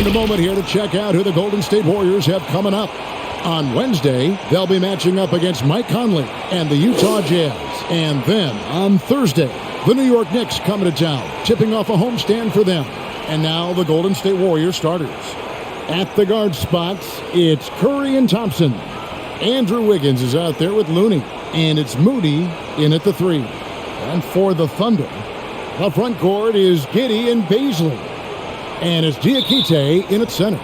And a moment here to check out who the Golden State Warriors have coming up. On Wednesday, they'll be matching up against Mike Conley and the Utah Jazz. And then on Thursday, the New York Knicks coming to town, tipping off a homestand for them. And now the Golden State Warriors starters. At the guard spots, it's Curry and Thompson. Andrew Wiggins is out there with Looney. And it's Moody in at the 3. And for the Thunder, the front court is Giddey and Baisley. And it's Diakite in at center.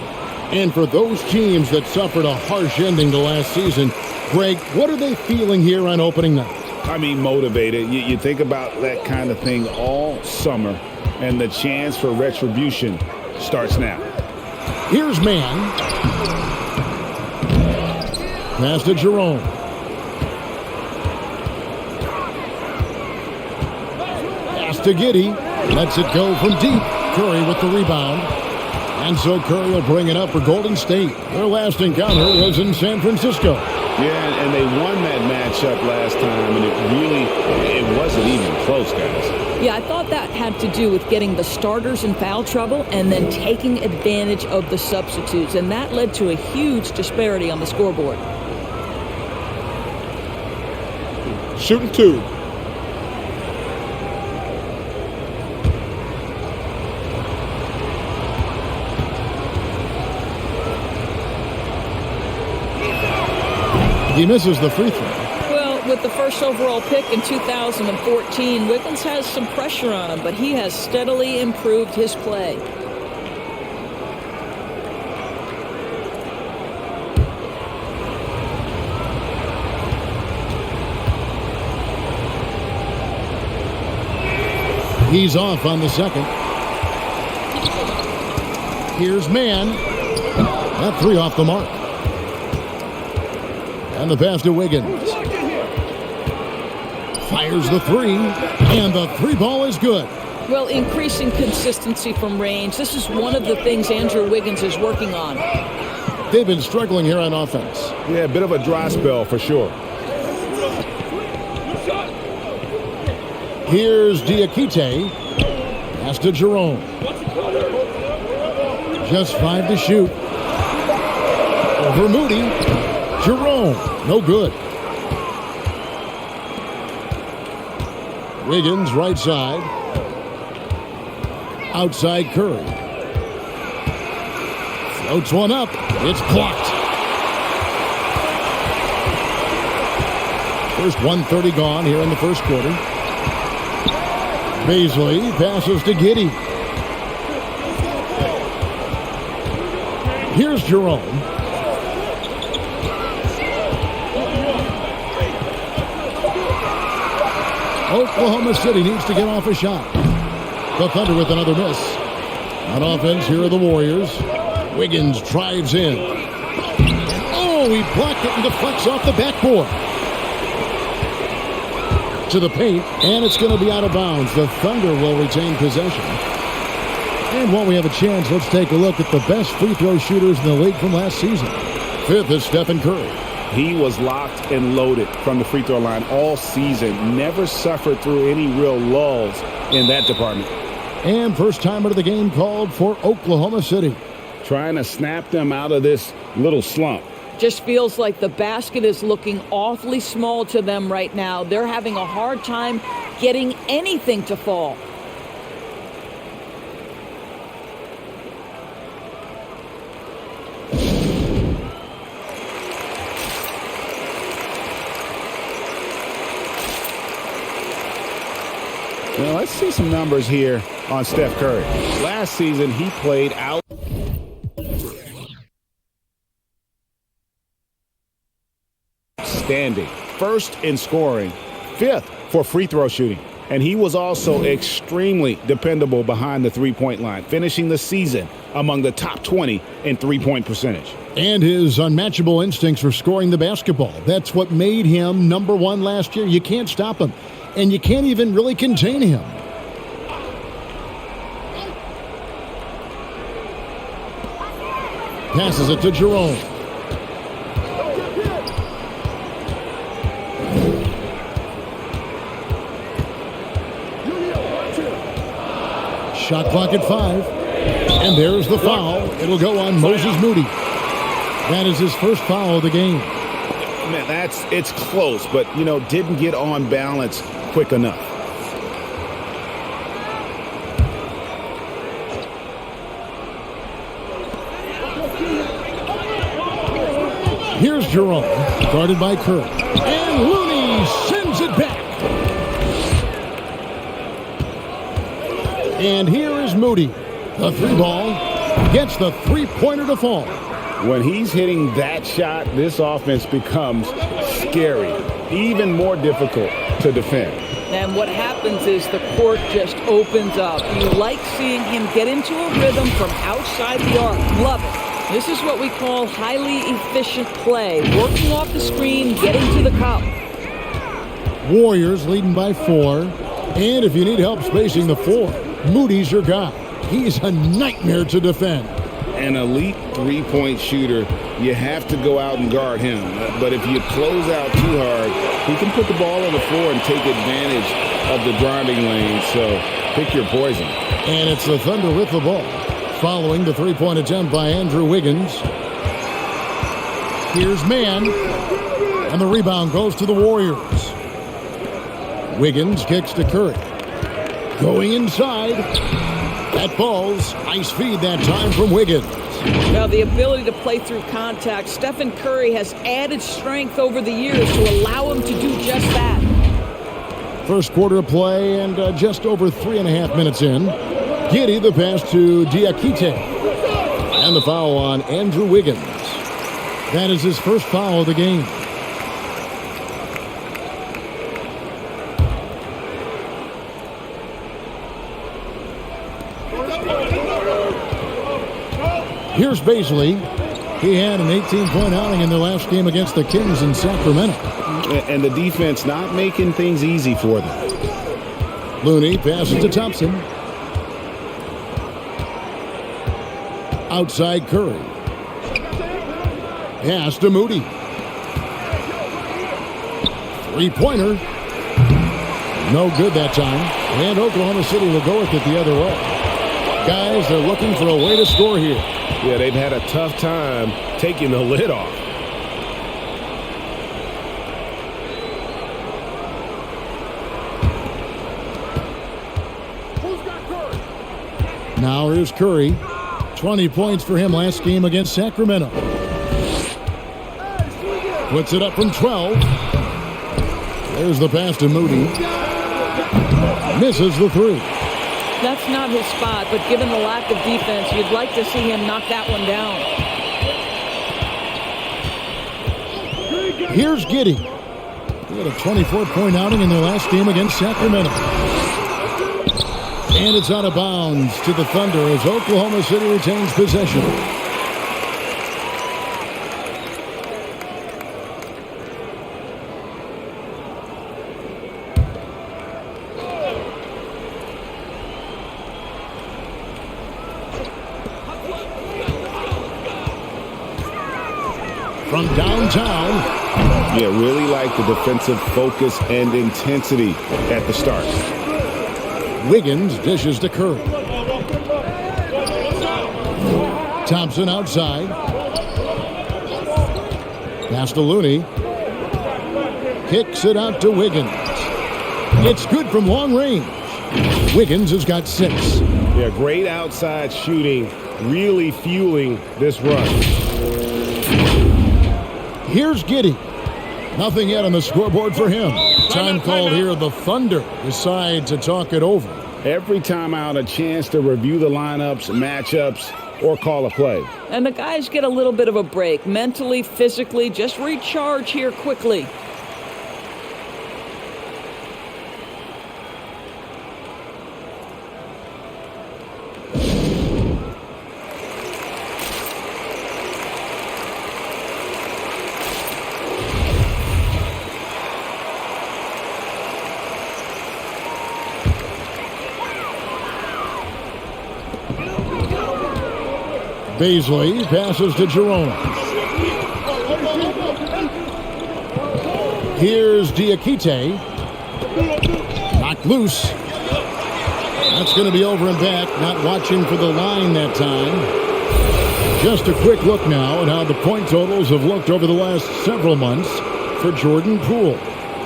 And for those teams that suffered a harsh ending to last season, Greg, what are they feeling here on opening night? I mean, motivated. You think about that kind of thing all summer, and the chance for retribution starts now. Here's Mann. Pass to Jerome. Pass to Giddey. Lets it go from deep. Curry with the rebound. And so Curry will bring it up for Golden State. Their last encounter was in San Francisco. Yeah, and they won that matchup last time, and it wasn't even close, guys. Yeah, I thought that had to do with getting the starters in foul trouble and then taking advantage of the substitutes, and that led to a huge disparity on the scoreboard. Shooting 2. He misses the free throw. Well, with the first overall pick in 2014, Wiggins has some pressure on him, but he has steadily improved his play. He's off on the second. Here's Mann. That 3 off the mark. And the pass to Wiggins. Fires the 3, and the 3 ball is good. Well, increasing consistency from range. This is one of the things Andrew Wiggins is working on. They've been struggling here on offense. Yeah, a bit of a dry spell for sure. Here's Diakite. Pass to Jerome. Just 5 to shoot. Over Moody. Jerome, no good. Wiggins, right side. Outside Curry. Floats one up. It's blocked. First 1:30 gone here in the first quarter. Baisley passes to Giddey. Here's Jerome. Oklahoma City needs to get off a shot. The Thunder with another miss. On offense, here are the Warriors. Wiggins drives in. Oh, he blocked it and deflects off the backboard. To the paint, and it's going to be out of bounds. The Thunder will retain possession. And while we have a chance, let's take a look at the best free throw shooters in the league from last season. 5th is Stephen Curry. He was locked and loaded from the free throw line all season. Never suffered through any real lulls in that department. And first time out of the game called for Oklahoma City. Trying to snap them out of this little slump. Just feels like the basket is looking awfully small to them right now. They're having a hard time getting anything to fall. Now let's see some numbers here on Steph Curry. Last season, he played outstanding. First in scoring, 5th for free throw shooting. And he was also extremely dependable behind the three-point line, finishing the season among the top 20 in three-point percentage. And his unmatchable instincts for scoring the basketball. That's what made him number 1 last year. You can't stop him. And you can't even really contain him. Passes it to Jerome. Shot clock at 5. And there's the foul. It'll go on Moses Moody. That is his first foul of the game. Man, it's close, but, didn't get on balance quick enough. Here's Jerome, guarded by Curry. And Looney sends it back. And here is Moody. The three ball gets the three-pointer to fall. When he's hitting that shot, this offense becomes scary, even more difficult to defend. And what happens is the court just opens up. You like seeing him get into a rhythm from outside the arc. Love it. This is what we call highly efficient play. Working off the screen, getting to the cup. Warriors leading by 4. And if you need help spacing the floor, Moody's your guy. He's a nightmare to defend. An elite three-point shooter, you have to go out and guard him. But if you close out too hard, he can put the ball on the floor and take advantage of the driving lane. So pick your poison. And it's the Thunder with the ball, following the three-point attempt by Andrew Wiggins. Here's Mann, and the rebound goes to the Warriors. Wiggins kicks to Curry. Going inside. That falls. Nice feed that time from Wiggins. Now, the ability to play through contact, Stephen Curry has added strength over the years to allow him to do just that. First quarter of play and just over 3.5 minutes in. Giddey the pass to Diakite. And the foul on Andrew Wiggins. That is his first foul of the game. Here's Baisley. He had an 18-point outing in their last game against the Kings in Sacramento. And the defense not making things easy for them. Looney passes to Thompson. Outside Curry. Pass to Moody. Three-pointer. No good that time. And Oklahoma City will go with it the other way. Guys, they're looking for a way to score here. Yeah, they've had a tough time taking the lid off. Now here's Curry. 20 points for him last game against Sacramento. Puts it up from 12. There's the pass to Moody. Misses the three. That's not his spot, but given the lack of defense, you'd like to see him knock that one down. Here's Giddey. He had a 24-point outing in their last game against Sacramento. And it's out of bounds to the Thunder as Oklahoma City retains possession. From downtown. Yeah, really like the defensive focus and intensity at the start. Wiggins dishes to Curry. Thompson outside. Pass to Looney. Kicks it out to Wiggins. It's good from long range. Wiggins has got 6. Yeah, great outside shooting, really fueling this run. Here's Giddey. Nothing yet on the scoreboard for him. Time called here. The Thunder decide to talk it over. Every time out, a chance to review the lineups, matchups, or call a play. And the guys get a little bit of a break. Mentally, physically, just recharge here quickly. Baisley passes to Jerome. Here's Diakite. Knocked loose. That's going to be over and back. Not watching for the line that time. Just a quick look now at how the point totals have looked over the last several months for Jordan Poole.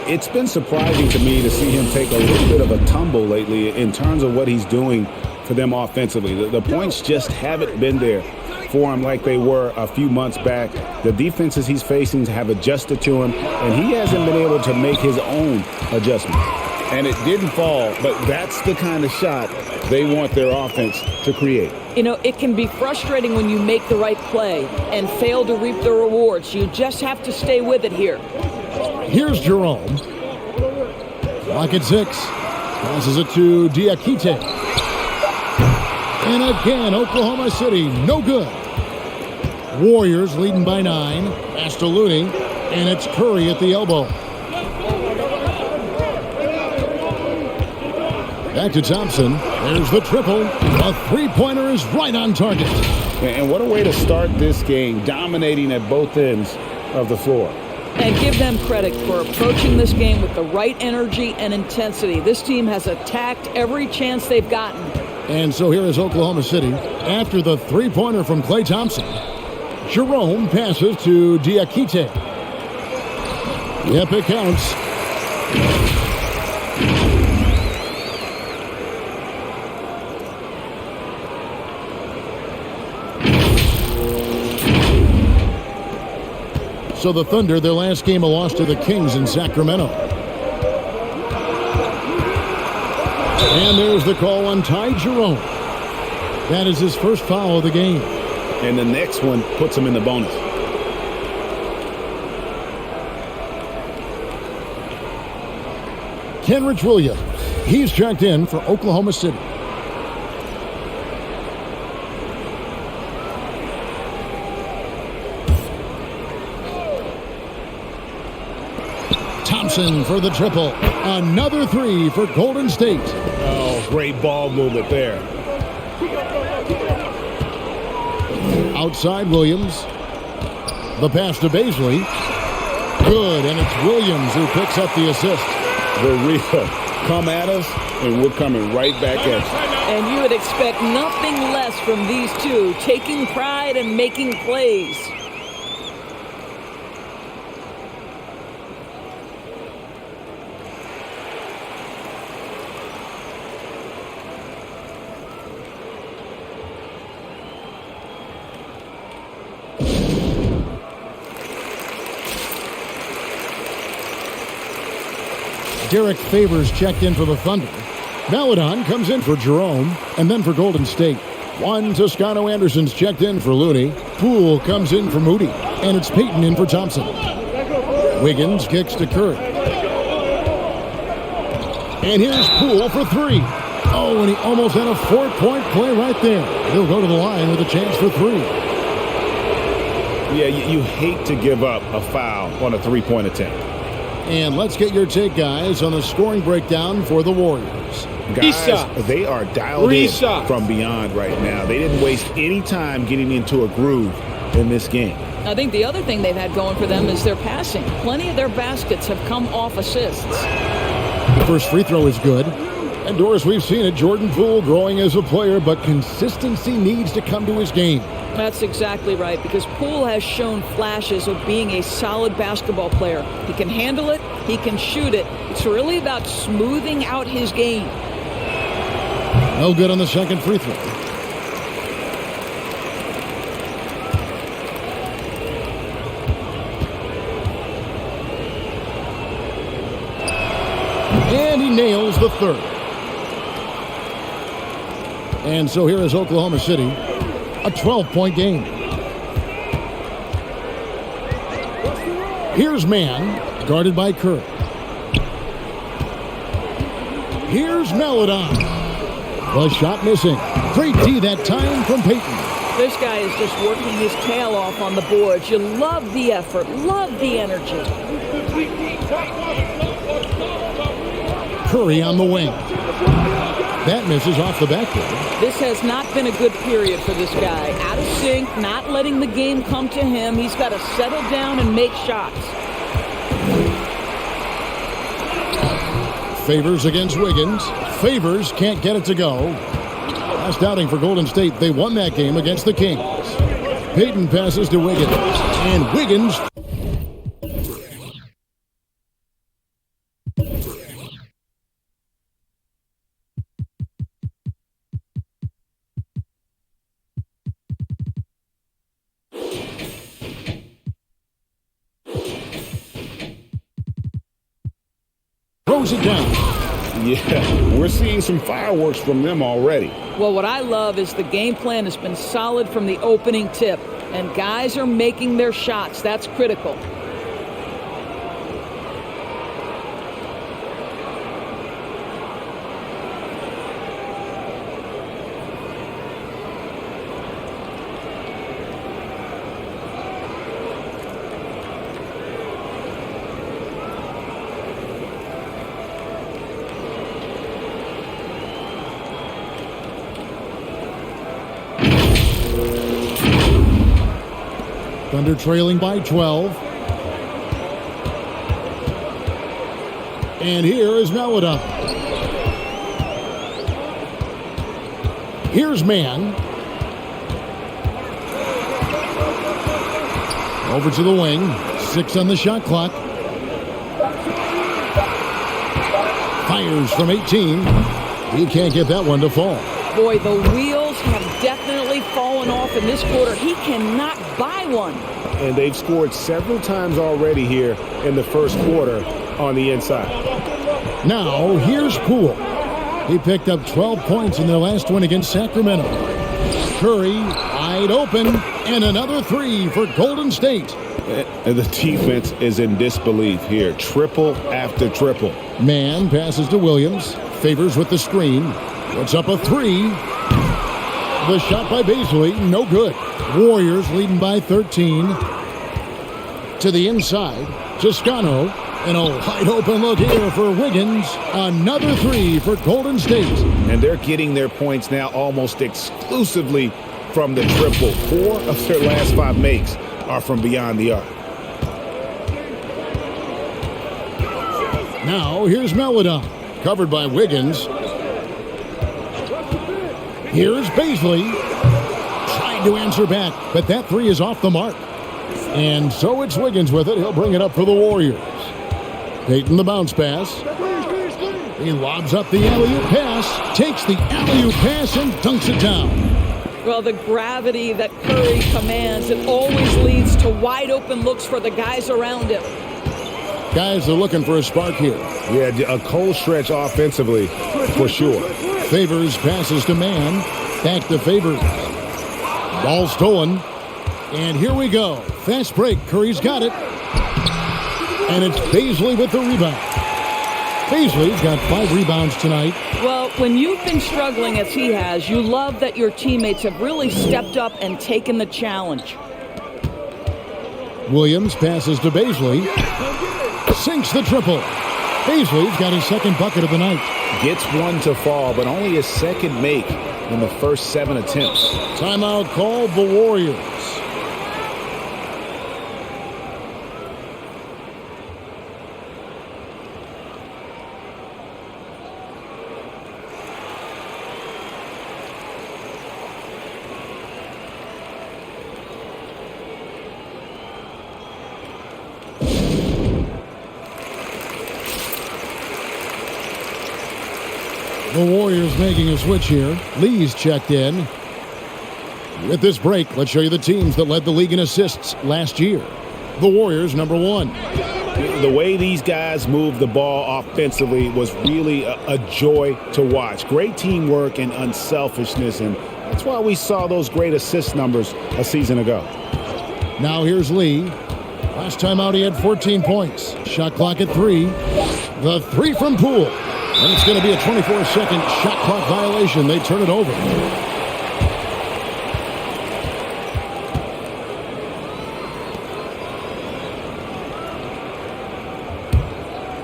It's been surprising to me to see him take a little bit of a tumble lately in terms of what he's doing for them offensively. The points just haven't been there for him like they were a few months back. The defenses he's facing have adjusted to him, and he hasn't been able to make his own adjustment. And it didn't fall, but that's the kind of shot they want their offense to create. You know, it can be frustrating when you make the right play and fail to reap the rewards. You just have to stay with it here. Here's Jerome. Clock at 6. Passes it to Diakite. And again, Oklahoma City, no good. Warriors leading by 9. Pass to Looney, and it's Curry at the elbow. Back to Thompson. There's the triple. A three-pointer is right on target. And what a way to start this game, dominating at both ends of the floor. And give them credit for approaching this game with the right energy and intensity. This team has attacked every chance they've gotten. And so here is Oklahoma City after the three-pointer from Klay Thompson. Jerome passes to Diakite. Yep, it counts. So the Thunder, their last game, a loss to the Kings in Sacramento. And there's the call on Ty Jerome. That is his first foul of the game. And the next one puts him in the bonus. Kenrich Williams. He's checked in for Oklahoma City. Thompson for the triple. Another three for Golden State. Oh, great ball movement there. Outside Williams. The pass to Baisley. Good, and it's Williams who picks up the assist. The real come at us, and we're coming right back at you. And you would expect nothing less from these two, taking pride and making plays. Derek Favors checked in for the Thunder. Maladon comes in for Jerome, and then for Golden State. Juan Toscano Anderson's checked in for Looney. Poole comes in for Moody, and it's Payton in for Thompson. Wiggins kicks to Curry. And here's Poole for three. Oh, and he almost had a four-point play right there. He'll go to the line with a chance for three. Yeah, you hate to give up a foul on a three-point attempt. And let's get your take, guys, on the scoring breakdown for the Warriors. Guys, they are dialed in from beyond right now. They didn't waste any time getting into a groove in this game. I think the other thing they've had going for them is their passing. Plenty of their baskets have come off assists. The first free throw is good. And Doris, we've seen it. Jordan Poole growing as a player, but consistency needs to come to his game. That's exactly right, because Poole has shown flashes of being a solid basketball player. He can handle it, he can shoot it. It's really about smoothing out his game. No good on the second free throw. And he nails the third. And so here is Oklahoma City, a 12-point game. Here's Mann, guarded by Curry. Here's Maladon. The shot missing. Great D that time from Payton. This guy is just working his tail off on the boards. You love the effort, love the energy. Curry on the wing. That misses off the backboard. This has not been a good period for this guy. Out of sync, not letting the game come to him. He's got to settle down and make shots. Favors against Wiggins. Favors can't get it to go. Last outing for Golden State, they won that game against the Kings. Payton passes to Wiggins. And Wiggins throws it down. Yeah, we're seeing some fireworks from them already. Well, what I love is the game plan has been solid from the opening tip, and guys are making their shots. That's critical. Thunder trailing by 12. And here is Melodon. Here's Mann. Over to the wing. 6 on the shot clock. Fires from 18. He can't get that one to fall. Boy, the wheels have definitely fallen off in this quarter. He cannot buy one. And they've scored several times already here in the first quarter on the inside. Now, here's Poole. He picked up 12 points in their last win against Sacramento. Curry, wide open, and another 3 for Golden State. And the defense is in disbelief here. Triple after triple. Mann passes to Williams. Favors with the screen. Puts up a 3. The shot by Beasley, no good. Warriors leading by 13. To the inside, Toscano. And a wide open look here for Wiggins. Another 3 for Golden State. And they're getting their points now almost exclusively from the triple. 4 of their last 5 makes are from beyond the arc. Now here's Melodon. Covered by Wiggins. Here's Beasley. Trying to answer back, but that 3 is off the mark. And so it's Wiggins with it. He'll bring it up for the Warriors. Payton the bounce pass. He lobs up the alley-oop pass. Takes the alley-oop pass and dunks it down. Well, the gravity that Curry commands, it always leads to wide open looks for the guys around him. Guys are looking for a spark here. Yeah, a cold stretch offensively for sure. Favors passes to Mann. Back to Favors. Ball stolen. And here we go. Fast break. Curry's got it. And it's Beasley with the rebound. Beasley's got 5 rebounds tonight. Well, when you've been struggling as he has, you love that your teammates have really stepped up and taken the challenge. Williams passes to Beasley. Sinks the triple. Beasley's got his second bucket of the night. Gets one to fall, but only his second make in the first 7 attempts. Timeout called the Warriors. The Warriors making a switch here. Lee's checked in. With this break, let's show you the teams that led the league in assists last year. The Warriors, number 1. The way these guys moved the ball offensively was really a joy to watch. Great teamwork and unselfishness, and that's why we saw those great assist numbers a season ago. Now here's Lee. Last time out he had 14 points. Shot clock at 3. The 3 from Poole. And it's going to be a 24-second shot clock violation. They turn it over.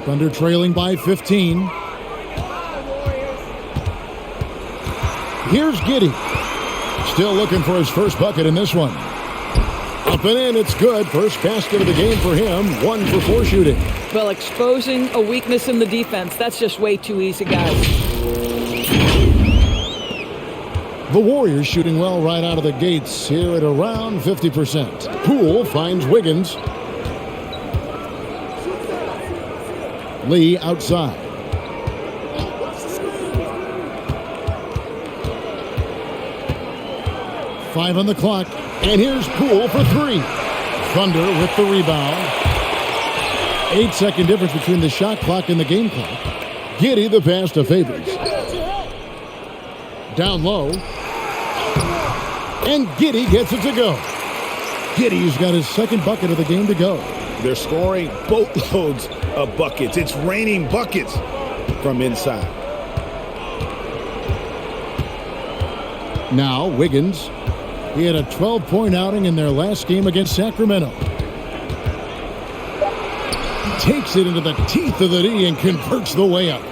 Thunder trailing by 15. Here's Giddey. Still looking for his first bucket in this one. Up and in, it's good. First basket of the game for him. 1 for 4 shooting. Well, exposing a weakness in the defense, that's just way too easy, guys. The Warriors shooting well right out of the gates here at around 50%. Poole finds Wiggins. Lee outside. Five on the clock, and here's Poole for three. Thunder with the rebound. 8-second difference between the shot clock and the game clock. Giddey the pass to Favors. Down low. And Giddey gets it to go. Giddey's got his second bucket of the game to go. They're scoring boatloads of buckets. It's raining buckets from inside. Now Wiggins. He had a 12-point outing in their last game against Sacramento. Takes it into the teeth of the D and converts the layup.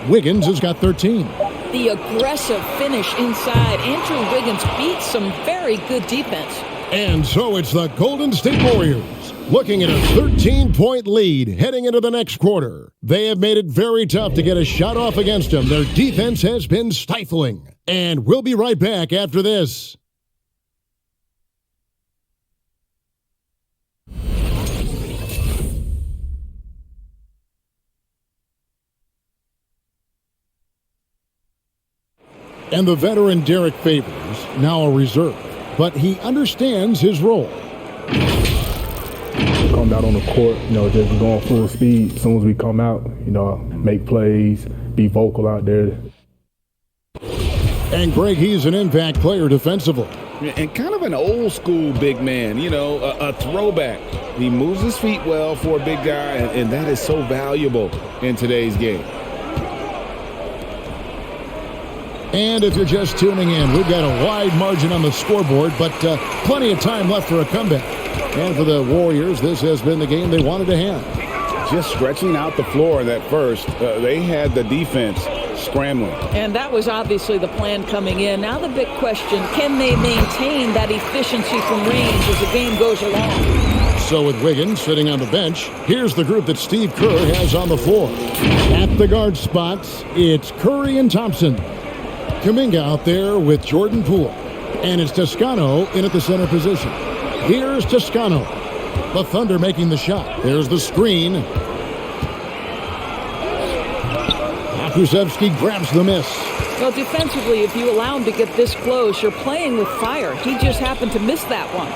Wiggins has got 13. The aggressive finish inside. Andrew Wiggins beats some very good defense. And so it's the Golden State Warriors looking at a 13-point lead heading into the next quarter. They have made it very tough to get a shot off against them. Their defense has been stifling. And we'll be right back after this. And the veteran Derek Favors, now a reserve, but he understands his role. Come out on the court, just going full speed. As soon as we come out, make plays, be vocal out there. And Greg, he's an impact player defensively. And kind of an old school big man, a throwback. He moves his feet well for a big guy, and that is so valuable in today's game. And if you're just tuning in, we've got a wide margin on the scoreboard, but plenty of time left for a comeback. And for the Warriors, this has been the game they wanted to have. Just stretching out the floor in that first, they had the defense scrambling. And that was obviously the plan coming in. Now the big question, can they maintain that efficiency from range as the game goes along? So with Wiggins sitting on the bench, here's the group that Steve Kerr has on the floor. At the guard spots, it's Curry and Thompson. Kuminga out there with Jordan Poole. And it's Toscano in at the center position. Here's Toscano. The Thunder making the shot. There's the screen. Kulusevski grabs the miss. Well, defensively, if you allow him to get this close, you're playing with fire. He just happened to miss that one.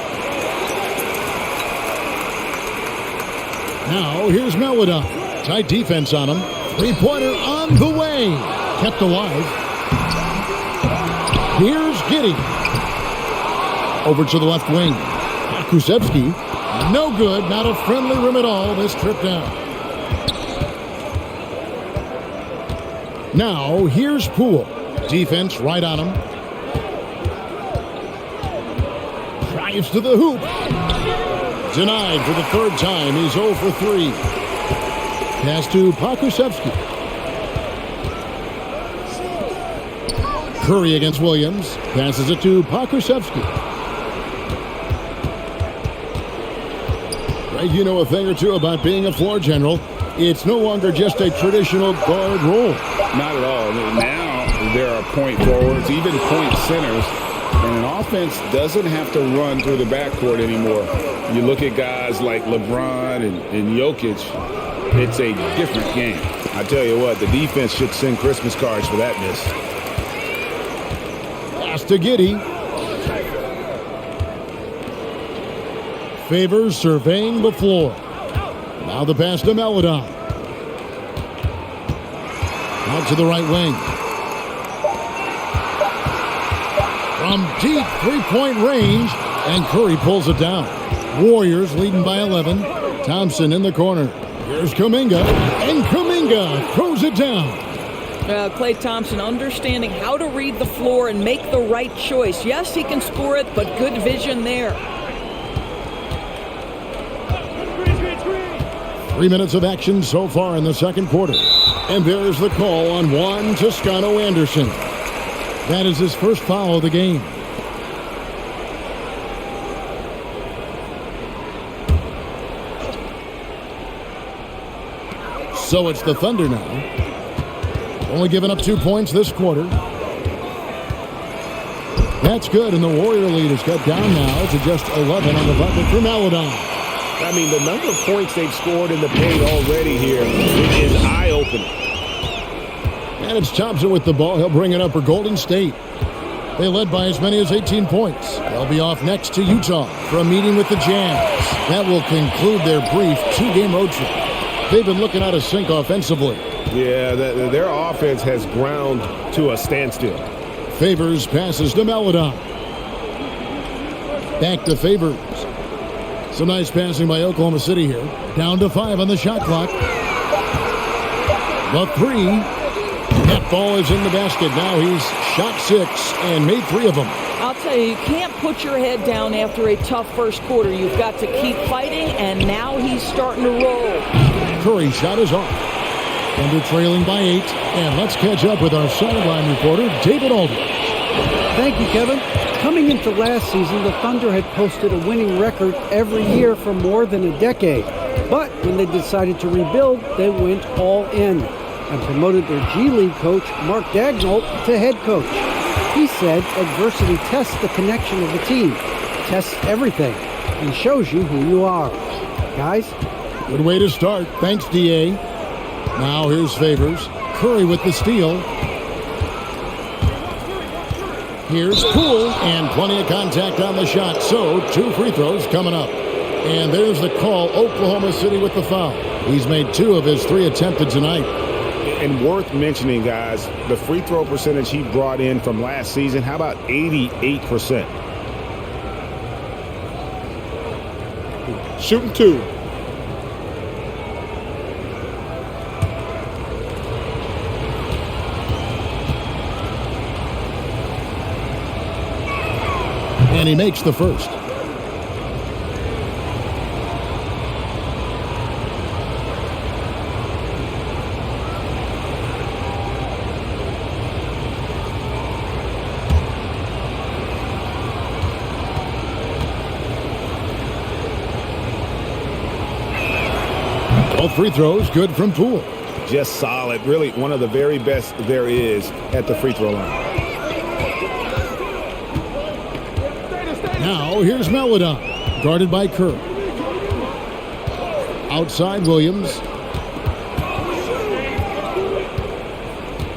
Now, here's Melodon. Tight defense on him. Three-pointer on the way. Kept alive. Here's Giddey. Over to the left wing. Kulusevski. No good. Not a friendly rim at all. This trip down. Now, here's Poole. Defense right on him. Drives to the hoop. Denied for the third time. He's 0 for 3. Pass to Kulusevski. Curry against Williams. Passes it to Kulusevski. Right, you know a thing or two about being a floor general. It's no longer just a traditional guard role. Not at all. Now there are point forwards, even point centers, and an offense doesn't have to run through the backcourt anymore. You look at guys like LeBron and Jokic, it's a different game. I tell you what, the defense should send Christmas cards for that miss. Pass to Giddey. Favors surveying the floor. Now the pass to Melodon. Out to the right wing. From deep three-point range, and Curry pulls it down. Warriors leading by 11. Thompson in the corner. Here's Kuminga, and Kuminga throws it down. Klay Thompson understanding how to read the floor and make the right choice. Yes, he can score it, but good vision there. 3 minutes of action so far in the second quarter. And there's the call on Juan Toscano Anderson. That is his first foul of the game. So it's the Thunder now. Only giving up 2 points this quarter. That's good, and the Warrior lead is cut down now to just 11 on the bucket for Maladon. I mean, the number of points they've scored in the paint already here is eye-opening. And it's Thompson with the ball. He'll bring it up for Golden State. They led by as many as 18 points. They'll be off next to Utah for a meeting with the Jazz. That will conclude their brief 2-game road trip. They've been looking out of sync offensively. Yeah, their offense has ground to a standstill. Favors passes to Maladon. Back to Favors. Some nice passing by Oklahoma City here. Down to 5 on the shot clock. The 3. That ball is in the basket. Now he's shot 6 and made 3 of them. I'll tell you, you can't put your head down after a tough first quarter. You've got to keep fighting, and now he's starting to roll. Curry's shot is off. Thunder trailing by 8. And let's catch up with our sideline reporter, David Aldridge. Thank you, Kevin. Coming into last season, the Thunder had posted a winning record every year for more than a decade. But when they decided to rebuild, they went all in and promoted their G League coach, Mark Daigneault, to head coach. He said adversity tests the connection of the team, tests everything, and shows you who you are. Guys? Good way to start. Thanks, D.A. Now here's Favors. Curry with the steal. Here's Poole, and plenty of contact on the shot. So 2 free throws coming up. And there's the call. Oklahoma City with the foul. He's made 2 of his 3 attempted tonight. And worth mentioning, guys, the free throw percentage he brought in from last season, how about 88%? Shooting 2. And he makes the first. Both free throws good from Poole. Just solid. Really one of the very best there is at the free throw line. Now here's Maladon, guarded by Kerr. Outside Williams.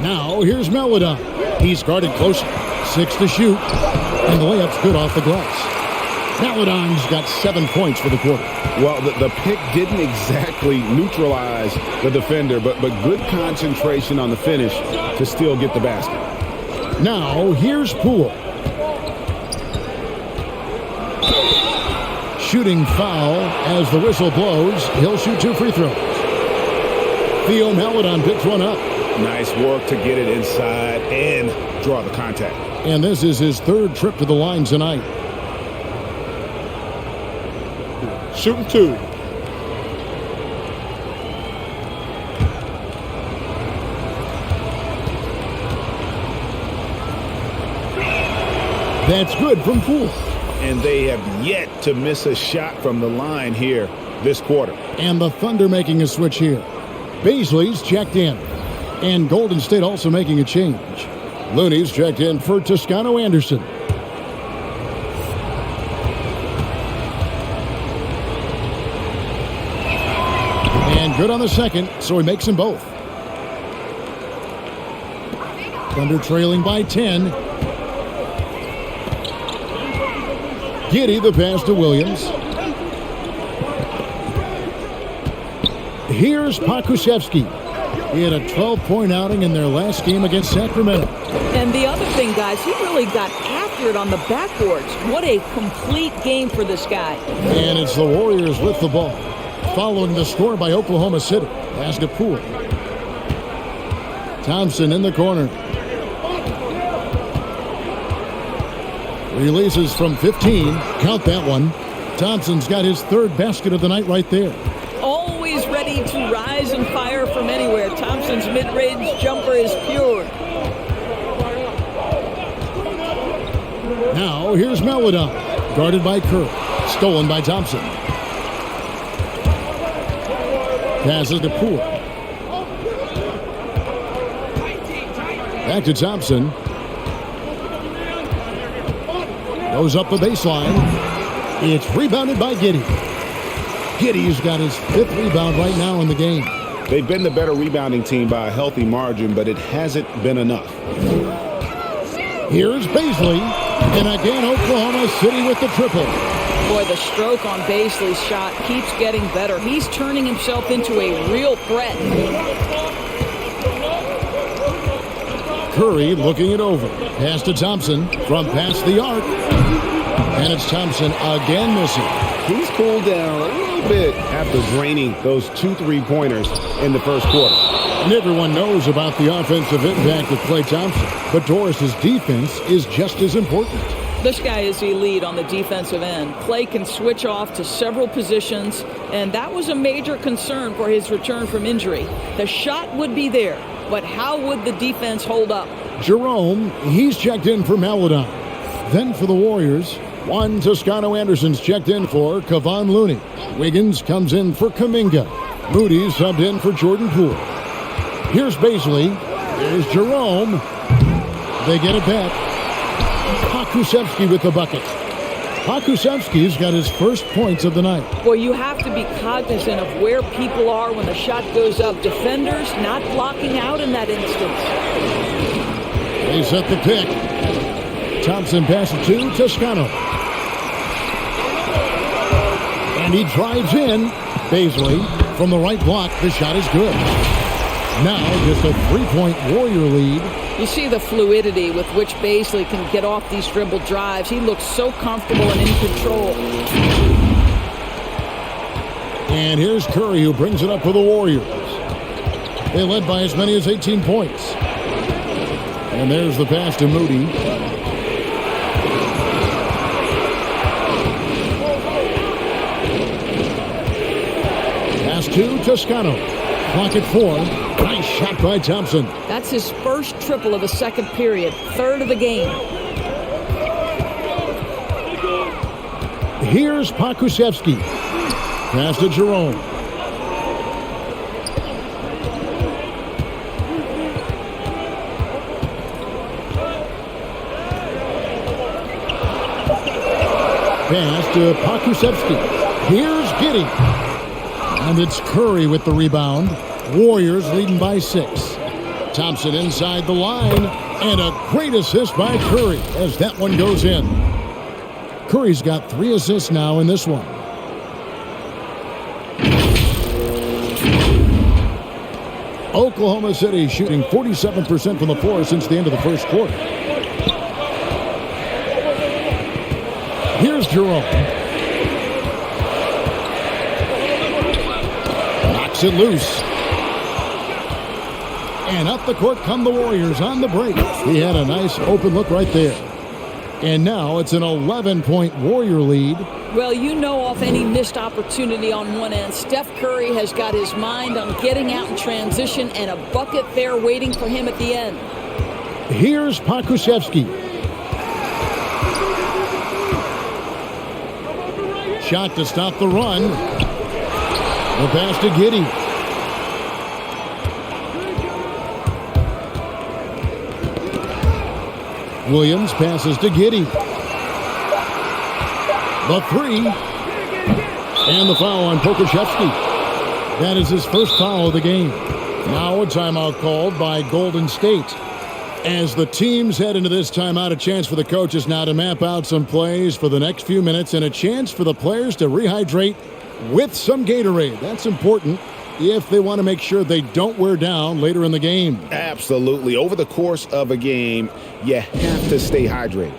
Now here's Maladon. He's guarded close. 6 to shoot. And the layup's good off the glass. Maladon's got 7 points for the quarter. Well, the pick didn't exactly neutralize the defender, but good concentration on the finish to still get the basket. Now here's Poole. Shooting foul as the whistle blows. He'll shoot 2 free throws. Theo Maladon picks one up. Nice work to get it inside and draw the contact. And this is his 3rd trip to the line tonight. Shooting 2. That's good from Poole. And they have yet to miss a shot from the line here this quarter. And the Thunder making a switch here. Baisley's checked in. And Golden State also making a change. Looney's checked in for Toscano Anderson. And good on the second, so he makes them both. Thunder trailing by 10. Giddey the pass to Williams. Here's Pokusevski. He had a 12-point outing in their last game against Sacramento. And the other thing, guys, he really got after it on the backboards. What a complete game for this guy. And it's the Warriors with the ball. Following the score by Oklahoma City. Pass to Poole. Thompson in the corner. Releases from 15. Count that one. Thompson's got his 3rd basket of the night right there. Always ready to rise and fire from anywhere. Thompson's mid-range jumper is pure. Now here's Maladon, guarded by Kerr. Stolen by Thompson. Passes to Poole. Back to Thompson. Goes up the baseline. It's rebounded by Giddey. Giddey's got his 5th rebound right now in the game. They've been the better rebounding team by a healthy margin, but it hasn't been enough. Here's Baisley. And again, Oklahoma City with the triple. Boy, the stroke on Baisley's shot keeps getting better. He's turning himself into a real threat. Curry looking it over. Pass to Thompson from past the arc. And it's Thompson again missing. He's cooled down a little bit after draining those 2 3-pointers in the first quarter. And everyone knows about the offensive impact of Klay Thompson. But Doris's defense is just as important. This guy is elite on the defensive end. Klay can switch off to several positions, and that was a major concern for his return from injury. The shot would be there, but how would the defense hold up? Jerome, he's checked in for Maladon. Then for the Warriors, Juan Toscano-Anderson's checked in for Kevon Looney. Wiggins comes in for Kuminga. Moody subbed in for Jordan Poole. Here's Baisley. Here's Jerome. They get it back. Pokusevski with the bucket. Pokusevski's got his first points of the night. Well, you have to be cognizant of where people are when the shot goes up. Defenders not blocking out in that instance. They set the pick. Thompson passes to Toscano. And he drives in. Baisley from the right block. The shot is good. Now just a 3-point Warrior lead. You see the fluidity with which Baisley can get off these dribble drives. He looks so comfortable and in control. And here's Curry, who brings it up for the Warriors. They led by as many as 18 points. And there's the pass to Moody. Pass to Toscano. Clock at 4. Nice shot by Thompson. That's his first triple of the second period, 3rd of the game. Here's Pokusevski. Pass to Jerome. Pass to Pokusevski. Here's Giddey. And it's Curry with the rebound. Warriors leading by 6. Thompson inside the line. And a great assist by Curry as that one goes in. Curry's got 3 assists now in this one. Oklahoma City shooting 47% from the floor since the end of the first quarter. Here's Jerome. Knocks it loose. And up the court come the Warriors on the break. He had a nice open look right there. And now it's an 11-point Warrior lead. Well, you know, off any missed opportunity on one end, Steph Curry has got his mind on getting out in transition and a bucket there waiting for him at the end. Here's Pokusevski. Shot to stop the run. The pass to Giddey. Williams passes to Giddey. The 3. And the foul on Pokusevski. That is his first foul of the game. Now a timeout called by Golden State. As the teams head into this timeout, a chance for the coaches now to map out some plays for the next few minutes and a chance for the players to rehydrate with some Gatorade. That's important if they want to make sure they don't wear down later in the game. Absolutely. Over the course of a game, you have to stay hydrated.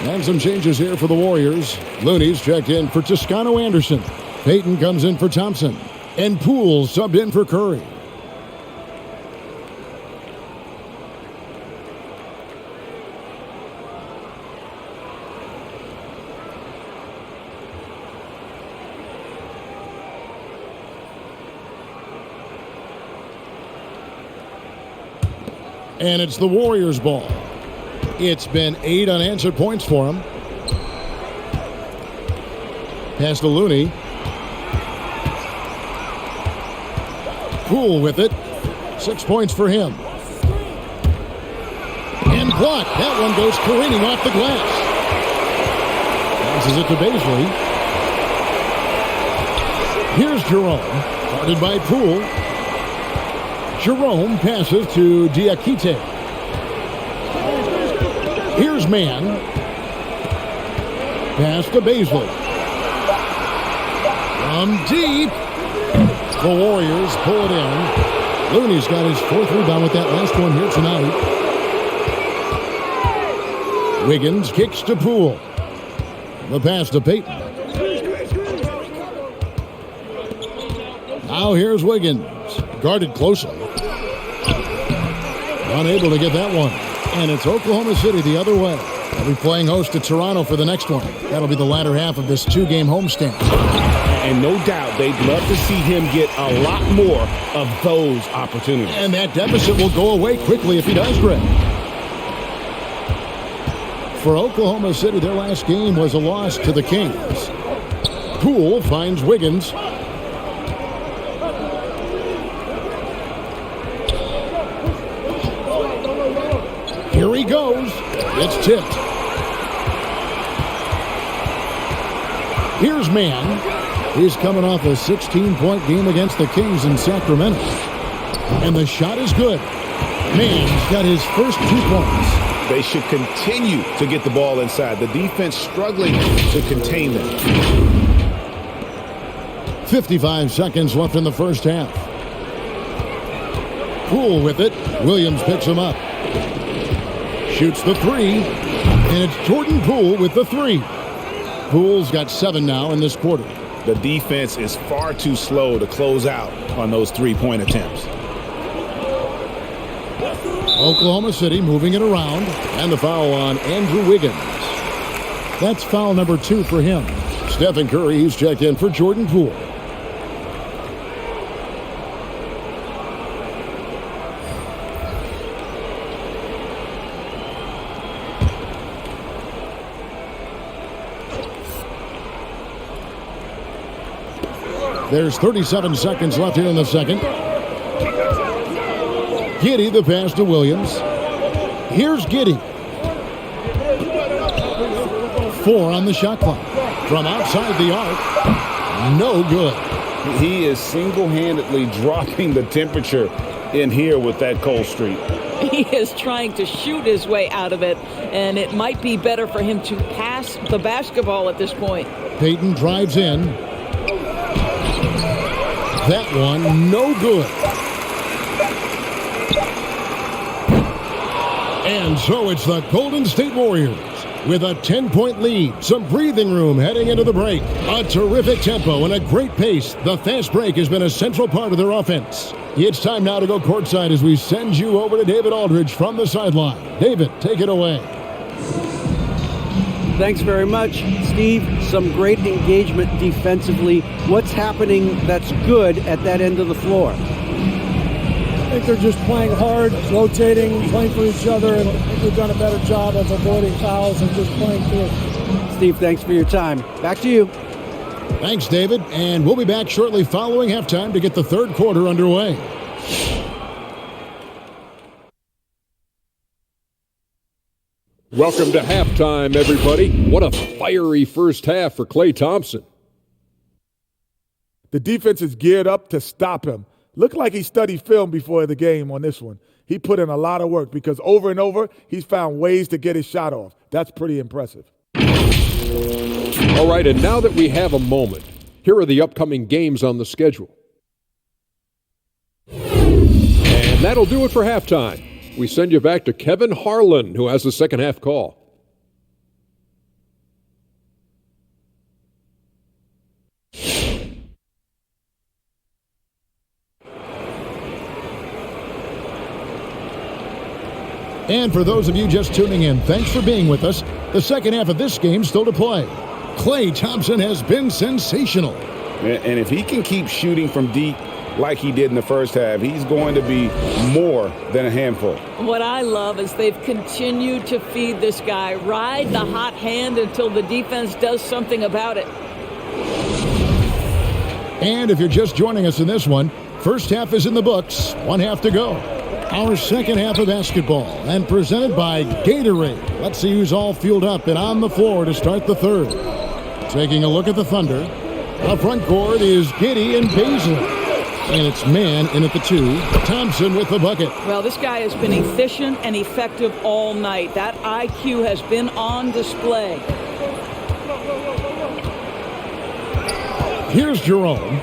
And some changes here for the Warriors. Looney's checked in for Toscano Anderson. Payton comes in for Thompson. And Poole subbed in for Curry. And it's the Warriors' ball. It's been 8 unanswered points for him. Pass to Looney. Poole with it. 6 points for him. And blocked. That one goes careening off the glass. Passes it to Baisley. Here's Jerome. Guarded by Poole. Jerome passes to Diakite. Here's Mann. Pass to Baisley. From deep. The Warriors pull it in. Looney's got his 4th rebound with that last one here tonight. Wiggins kicks to Poole. The pass to Payton. Now here's Wiggins. Guarded closely. Unable to get that one. And it's Oklahoma City the other way. They'll be playing host to Toronto for the next one. That'll be the latter half of this 2-game homestand. And no doubt they'd love to see him get a lot more of those opportunities. And that deficit will go away quickly if he does, Greg. For Oklahoma City, their last game was a loss to the Kings. Poole finds Wiggins. Here he goes. It's tipped. Here's Mann. He's coming off a 16-point game against the Kings in Sacramento. And the shot is good. Mann's got his first 2 points. They should continue to get the ball inside. The defense struggling to contain them. 55 seconds left in the first half. Poole with it. Williams picks him up. Shoots the 3. And it's Jordan Poole with the 3. Poole's got 7 now in this quarter. The defense is far too slow to close out on those 3-point attempts. Oklahoma City moving it around. And the foul on Andrew Wiggins. That's foul number 2 for him. Stephen Curry, he's checked in for Jordan Poole. There's 37 seconds left here in the second. Giddey, the pass to Williams. Here's Giddey. 4 on the shot clock. From outside the arc. No good. He is single-handedly dropping the temperature in here with that cold streak. He is trying to shoot his way out of it, and it might be better for him to pass the basketball at this point. Payton drives in. That one, no good. And so it's the Golden State Warriors with a 10-point lead. Some breathing room heading into the break. A terrific tempo and a great pace. The fast break has been a central part of their offense. It's time now to go courtside as we send you over to David Aldridge from the sideline. David, take it away. Thanks very much, Steve. Some great engagement defensively. What's happening that's good at that end of the floor? I think they're just playing hard, rotating, playing for each other, and I think we've done a better job of avoiding fouls and just playing through. Steve, thanks for your time. Back to you. Thanks, David. And we'll be back shortly following halftime to get the third quarter underway. Welcome to halftime, everybody. What a fiery first half for Klay Thompson. The defense is geared up to stop him. Looked like he studied film before the game on this one. He put in a lot of work because over and over, he's found ways to get his shot off. That's pretty impressive. All right, and now that we have a moment, here are the upcoming games on the schedule. And that'll do it for halftime. We send you back to Kevin Harlan, who has the second half call. And for those of you just tuning in, thanks for being with us. The second half of this game still to play. Klay Thompson has been sensational. And if he can keep shooting from deep like he did in the first half, he's going to be more than a handful. What I love is they've continued to feed this guy, ride the hot hand until the defense does something about it. And if you're just joining us in this one, first half is in the books, one half to go. Our second half of basketball, and presented by Gatorade. Let's see who's all fueled up and on the floor to start the third. Taking a look at the Thunder. Up front court is Giddey and Baisley. And it's man in at the 2. Thompson with the bucket. Well, this guy has been efficient and effective all night. That IQ has been on display. Here's Jerome.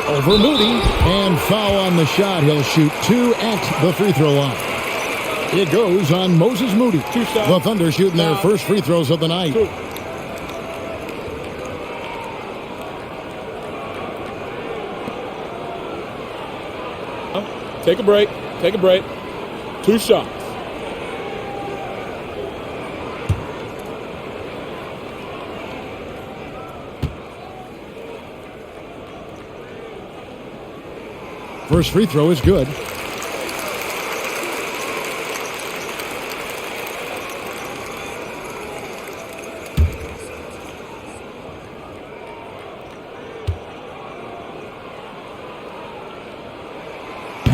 Over Moody. And foul on the shot. He'll shoot 2 at the free throw line. It goes on Moses Moody. The Thunder shooting their first free throws of the night. Take a break. Take a break. 2 shots. First free throw is good.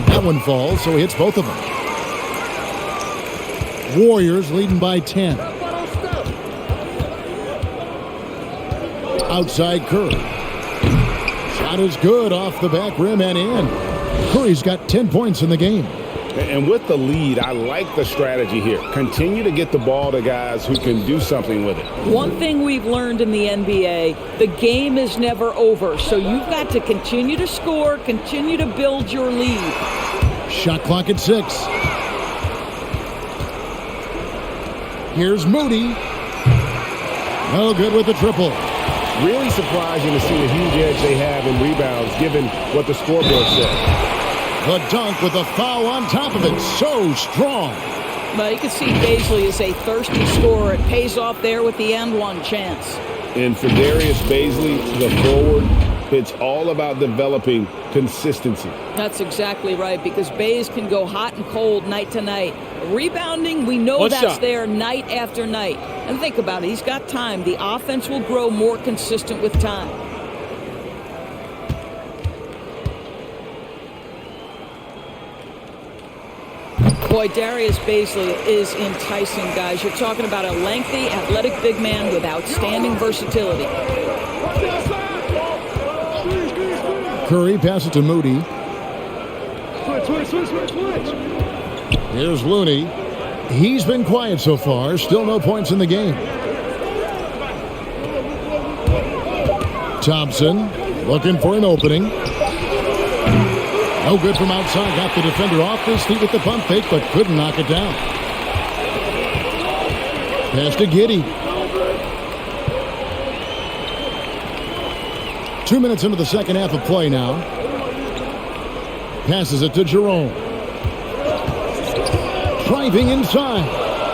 That one falls, so he hits both of them. Warriors leading by 10. Outside Curry. Shot is good off the back rim and in. Curry's got 10 points in the game. And with the lead, I like the strategy here. Continue to get the ball to guys who can do something with it. One thing we've learned in the NBA, the game is never over. So you've got to continue to score, continue to build your lead. Shot clock at 6. Here's Moody. No good with the triple. Really surprising to see the huge edge they have in rebounds, given what the scoreboard said. The dunk with a foul on top of it. So strong. Well, you can see Baisley is a thirsty scorer. It pays off there with the and one chance. And for Darius Baisley, the forward, it's all about developing consistency. That's exactly right, because Bays can go hot and cold night to night. Rebounding, we know that's there night after night. And think about it, he's got time. The offense will grow more consistent with time. Boy, Darius Baisley is enticing, guys. You're talking about a lengthy, athletic big man with outstanding versatility. Curry passes to Moody. Switch. Here's Looney. He's been quiet so far. Still no points in the game. Thompson looking for an opening. No good from outside. Got the defender off his feet with the pump fake, but couldn't knock it down. Pass to Giddey. 2 minutes into the second half of play now. Passes it to Jerome. Driving inside.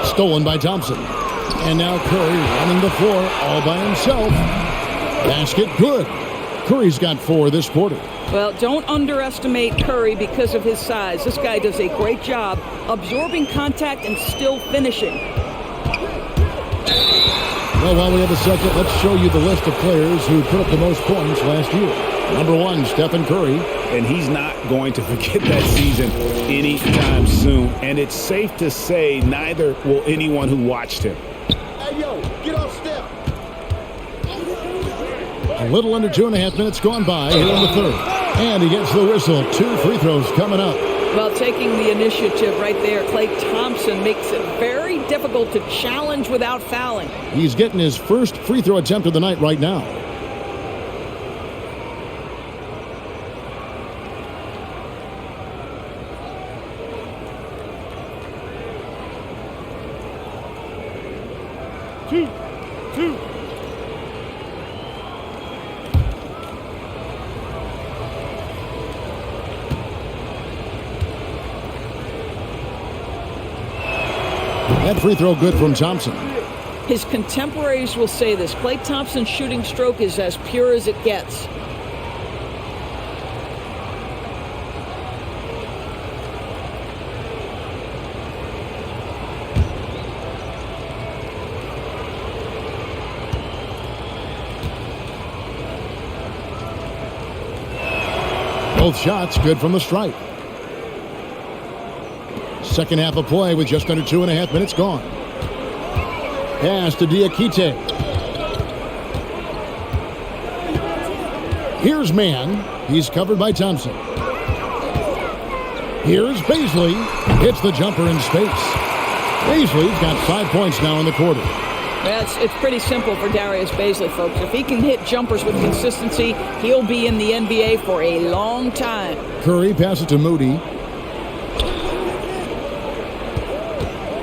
Stolen by Thompson. And now Curry running the floor all by himself. Basket good. Curry's got 4 this quarter. Well, don't underestimate Curry because of his size. This guy does a great job absorbing contact and still finishing. Well, while we have a second, let's show you the list of players who put up the most points last year. Number 1, Stephen Curry. And he's not going to forget that season anytime soon. And it's safe to say neither will anyone who watched him. Hey, yo, get off step. A little under 2.5 minutes gone by here in the third. And he gets the whistle. 2 free throws coming up. Well, taking the initiative right there, Klay Thompson makes it very difficult to challenge without fouling. He's getting his first free throw attempt of the night right now. Two. free throw good from Thompson. His contemporaries will say this. Klay Thompson's shooting stroke is as pure as it gets. Both shots good from the stripe. Second half of play with just under 2.5 minutes gone. Pass to Diakite. Here's Mann. He's covered by Thompson. Here's Baisley. Hits the jumper in space. Baisley's got 5 points now in the quarter. It's pretty simple for Darius Baisley, folks. If he can hit jumpers with consistency, he'll be in the NBA for a long time. Curry passes to Moody.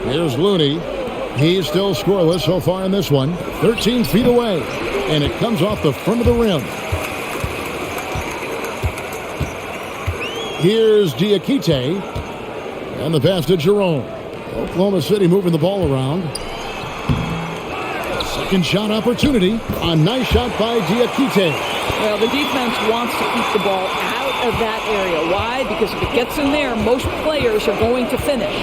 Here's Looney. He's still scoreless so far in this one. 13 feet away. And it comes off the front of the rim. Here's Diakite. And the pass to Jerome. Oklahoma City moving the ball around. Second shot opportunity. A nice shot by Diakite. Well, the defense wants to keep the ball out of that area. Why? Because if it gets in there, most players are going to finish.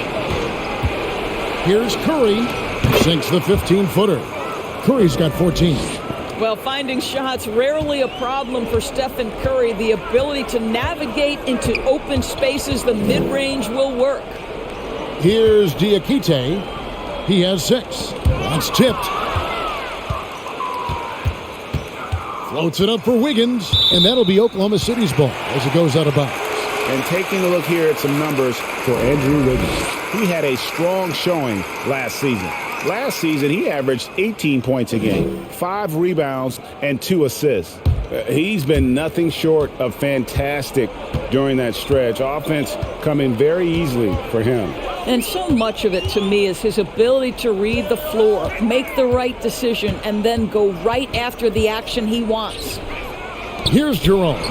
Here's Curry. Sinks the 15-footer. Curry's got 14. Well, finding shots rarely a problem for Stephen Curry. The ability to navigate into open spaces, the mid-range will work. Here's Diakite. He has 6. That's tipped. Floats it up for Wiggins, and that'll be Oklahoma City's ball as it goes out of bounds. And taking a look here at some numbers for Andrew Wiggins. He had a strong showing last season. Last season, he averaged 18 points a game, 5 rebounds, and 2 assists. He's been nothing short of fantastic during that stretch. Offense coming very easily for him. And so much of it, to me, is his ability to read the floor, make the right decision, and then go right after the action he wants. Here's Jerome.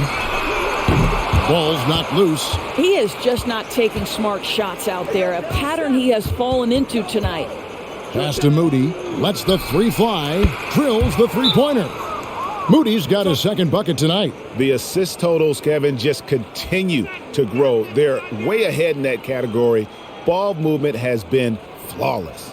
Ball's knocked loose. He is just not taking smart shots out there, a pattern he has fallen into tonight. Pass to Moody. Lets the 3 fly. Drills the 3-pointer. Moody's got his second bucket tonight. The assist totals, Kevin, just continue to grow. They're way ahead in that category. Ball movement has been flawless.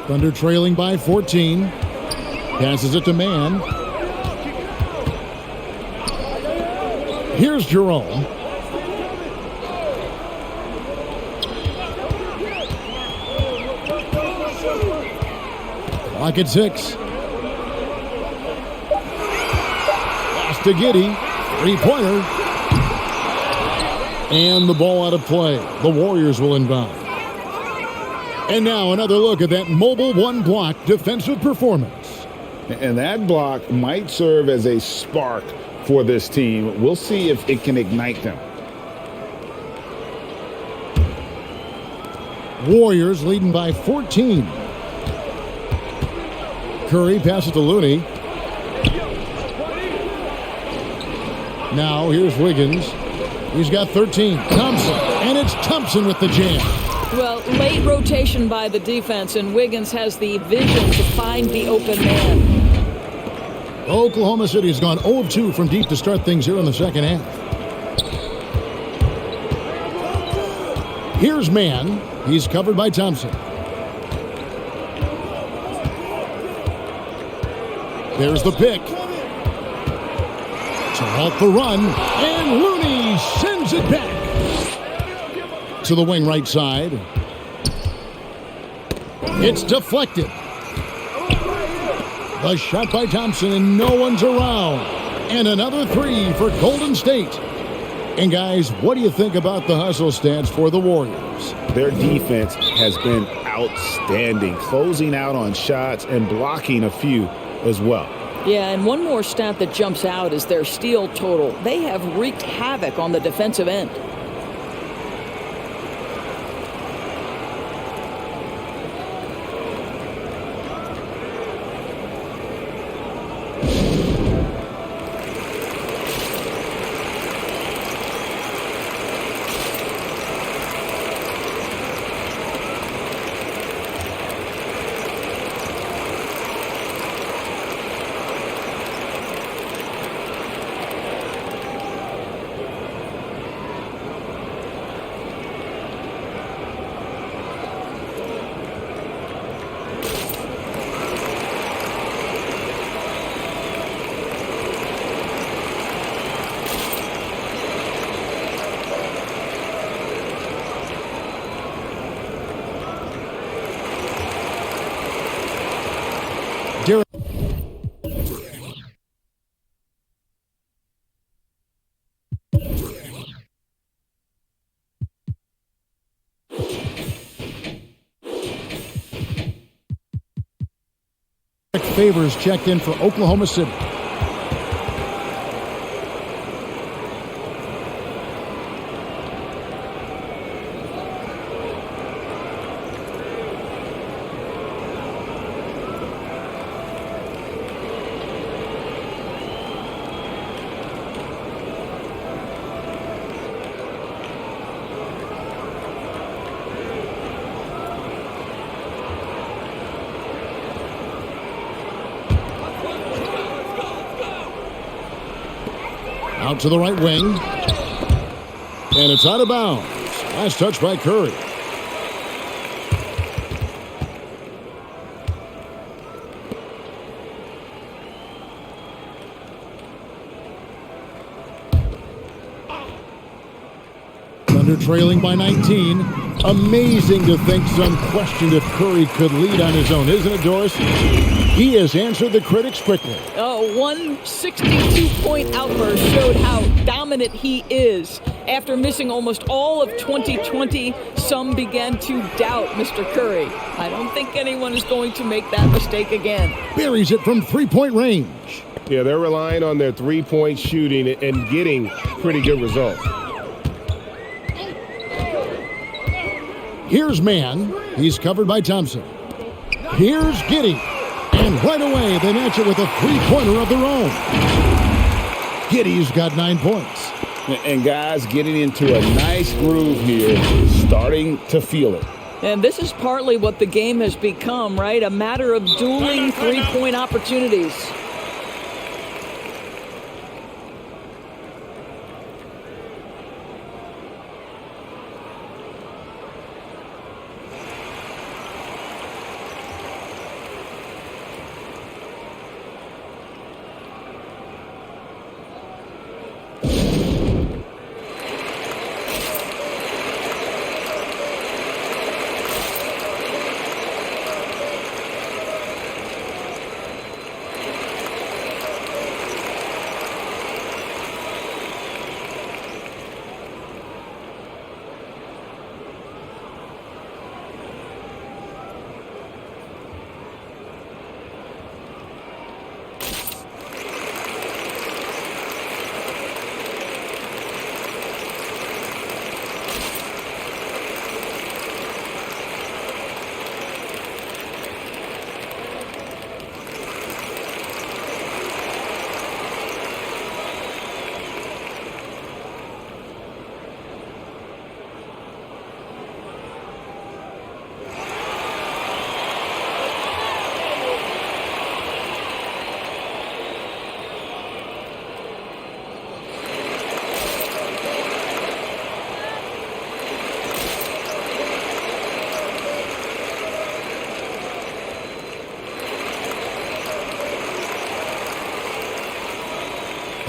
Thunder trailing by 14. Passes it to Mann. Here's Jerome. Clock at 6. Pass to Giddey. 3-pointer. And the ball out of play. The Warriors will inbound. And now another look at that mobile one-block defensive performance. And that block might serve as a spark for this team. We'll see if it can ignite them. Warriors leading by 14. Curry passes to Looney. Now here's Wiggins. He's got 13. Thompson. And it's Thompson with the jam. Well, late rotation by the defense, and Wiggins has the vision to find the open man. Oklahoma City has gone 0 of 2 from deep to start things here in the second half. Here's Mann. He's covered by Thompson. There's the pick. To halt the run. And Looney sends it back to the wing right side. It's deflected. The shot by Thompson, and no one's around. And another three for Golden State. And guys, what do you think about the hustle stats for the Warriors? Their defense has been outstanding, closing out on shots and blocking a few as well. Yeah, and one more stat that jumps out is their steal total. They have wreaked havoc on the defensive end. Favors checked in for Oklahoma City. Out to the right wing. And it's out of bounds. Nice touch by Curry. Thunder trailing by 19. Amazing to think some questioned if Curry could lead on his own, isn't it, Doris? He has answered the critics quickly. One 62-point outburst showed how dominant he is. After missing almost all of 2020, some began to doubt Mr. Curry. I don't think anyone is going to make that mistake again. Buries it from three-point range. Yeah, they're relying on their three-point shooting and getting pretty good results. Here's Mann. He's covered by Thompson. Here's Giddey. And right away, they match it with a three-pointer of their own. Giddey's got 9 points. And guys getting into a nice groove here, starting to feel it. And this is partly what the game has become, right? A matter of dueling three-point opportunities.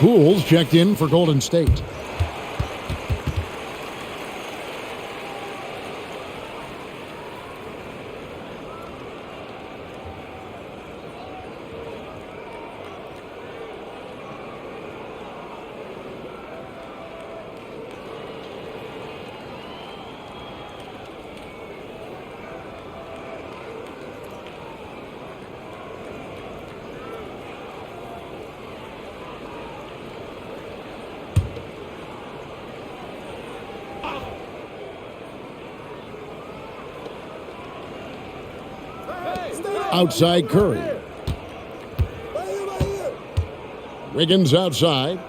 Pools checked in for Golden State. Outside Curry. Wiggins outside.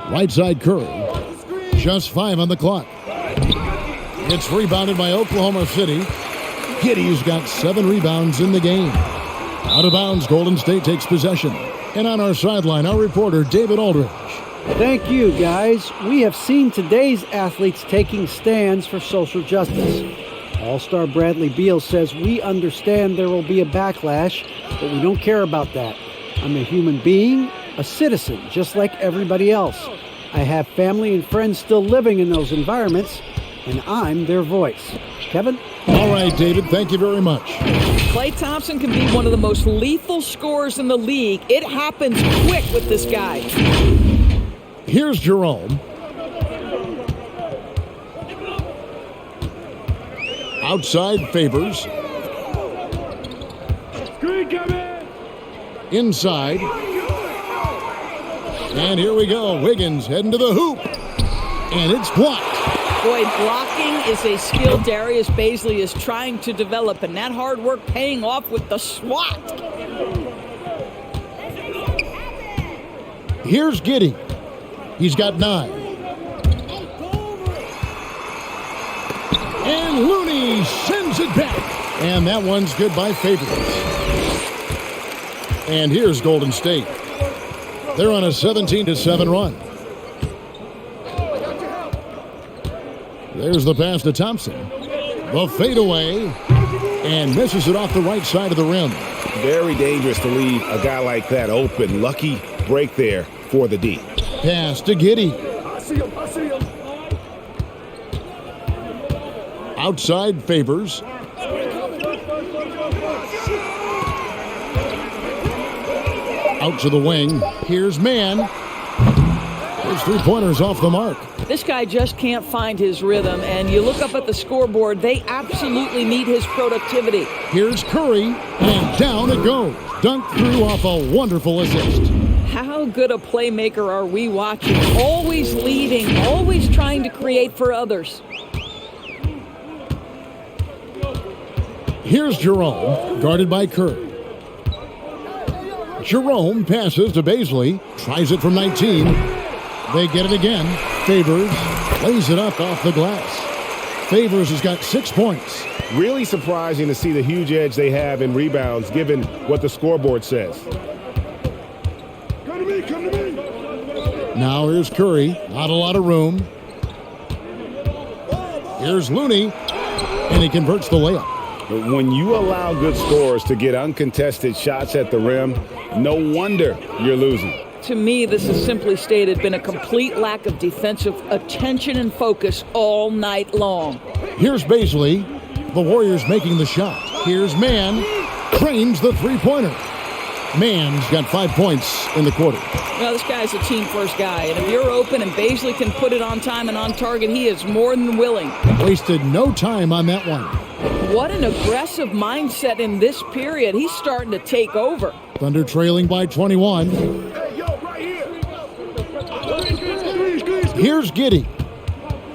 Right side Curry. Just 5 on the clock. It's rebounded by Oklahoma City. Giddey's got 7 rebounds in the game. Out of bounds, Golden State takes possession. And on our sideline, our reporter, David Aldridge. Thank you, guys. We have seen today's athletes taking stands for social justice. All-Star Bradley Beal says, "We understand there will be a backlash, but we don't care about that. I'm a human being, a citizen, just like everybody else. I have family and friends still living in those environments, and I'm their voice." Kevin? All right, David, thank you very much. Klay Thompson can be one of the most lethal scorers in the league. It happens quick with this guy. Here's Jerome. Outside Favors. Inside. And here we go. Wiggins heading to the hoop. And it's blocked. Boy, blocking is a skill Darius Bazley is trying to develop, and that hard work paying off with the swat. Here's Giddey. He's got 9. And Looney sends it back. And that one's good by Favors. And here's Golden State. They're on a 17-7 run. There's the pass to Thompson. The fadeaway. And misses it off the right side of the rim. Very dangerous to leave a guy like that open. Lucky break there for the D. Pass to Giddey. I see him. Outside Favors. Out to the wing. Here's Mann. His 3-pointers off the mark. This guy just can't find his rhythm, and you look up at the scoreboard, they absolutely need his productivity. Here's Curry, and down it goes. Dunked through off a wonderful assist. How good a playmaker are we watching? Always leading, always trying to create for others. Here's Jerome, guarded by Curry. Jerome passes to Bazley, tries it from 19. They get it again. Favors lays it up off the glass. Favors has got 6 points. Really surprising to see the huge edge they have in rebounds, given what the scoreboard says. Come to me. Now here's Curry, not a lot of room. Here's Looney, and he converts the layup. But when you allow good scorers to get uncontested shots at the rim, no wonder you're losing. To me, this is simply stated been a complete lack of defensive attention and focus all night long. Here's Bazley. The Warriors making the shot. Here's Mann. Cranes the 3-pointer. Mann's got 5 points in the quarter. Well, this guy's a team-first guy, and if you're open and Bazley can put it on time and on target, he is more than willing. Wasted no time on that one. What an aggressive mindset in this period. He's starting to take over. Thunder trailing by 21. Here's Giddey.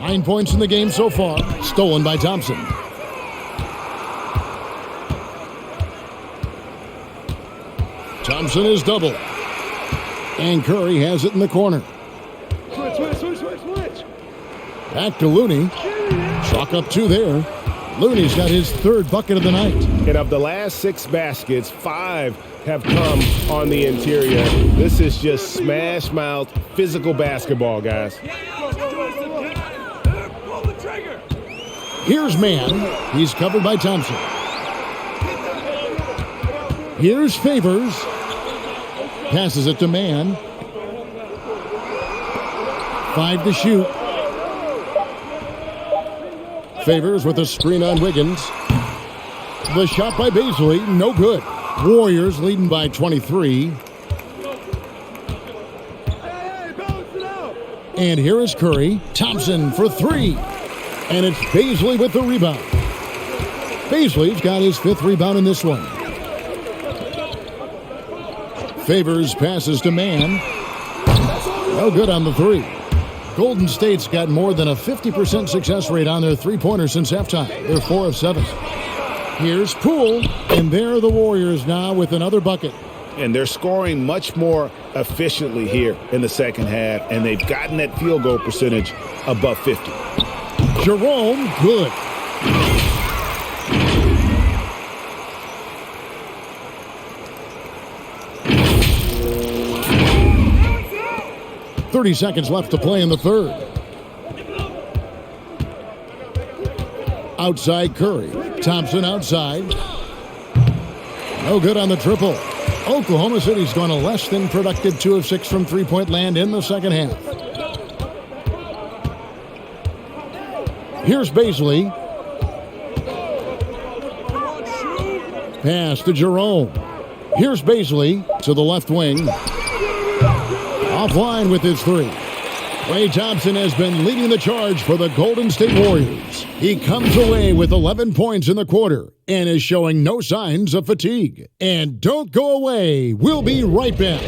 9 points in the game so far. Stolen by Thompson. Thompson is double. And Curry has it in the corner. Switch. Back to Looney. Chalk up 2 there. Looney's got his 3rd bucket of the night. And of the last 6 baskets, 5 have come on the interior. This is just smash-mouth physical basketball, guys. Here's Mann. He's covered by Thompson. Here's Favors. Passes it to Mann. 5 to shoot. Favors with a screen on Wiggins. The shot by Baisley, no good. Warriors leading by 23. And here is Curry. Thompson for 3. And it's Baisley with the rebound. Baisley's got his 5th rebound in this one. Favors passes to Mann. No good on the 3. Golden State's got more than a 50% success rate on their three-pointers since halftime. They're 4 of 7. Here's Poole, and there are the Warriors now with another bucket. And they're scoring much more efficiently here in the second half, and they've gotten that field goal percentage above 50. Jerome, good. .30 seconds left to play in the third. Outside Curry. Thompson outside. No good on the triple. Oklahoma City's gone a less than productive 2 of 6 from three-point land in the second half. Here's Baisley. Pass to Jerome. Here's Baisley to the left wing. Offline with his 3. Klay Thompson has been leading the charge for the Golden State Warriors. He comes away with 11 points in the quarter and is showing no signs of fatigue. And don't go away. We'll be right back.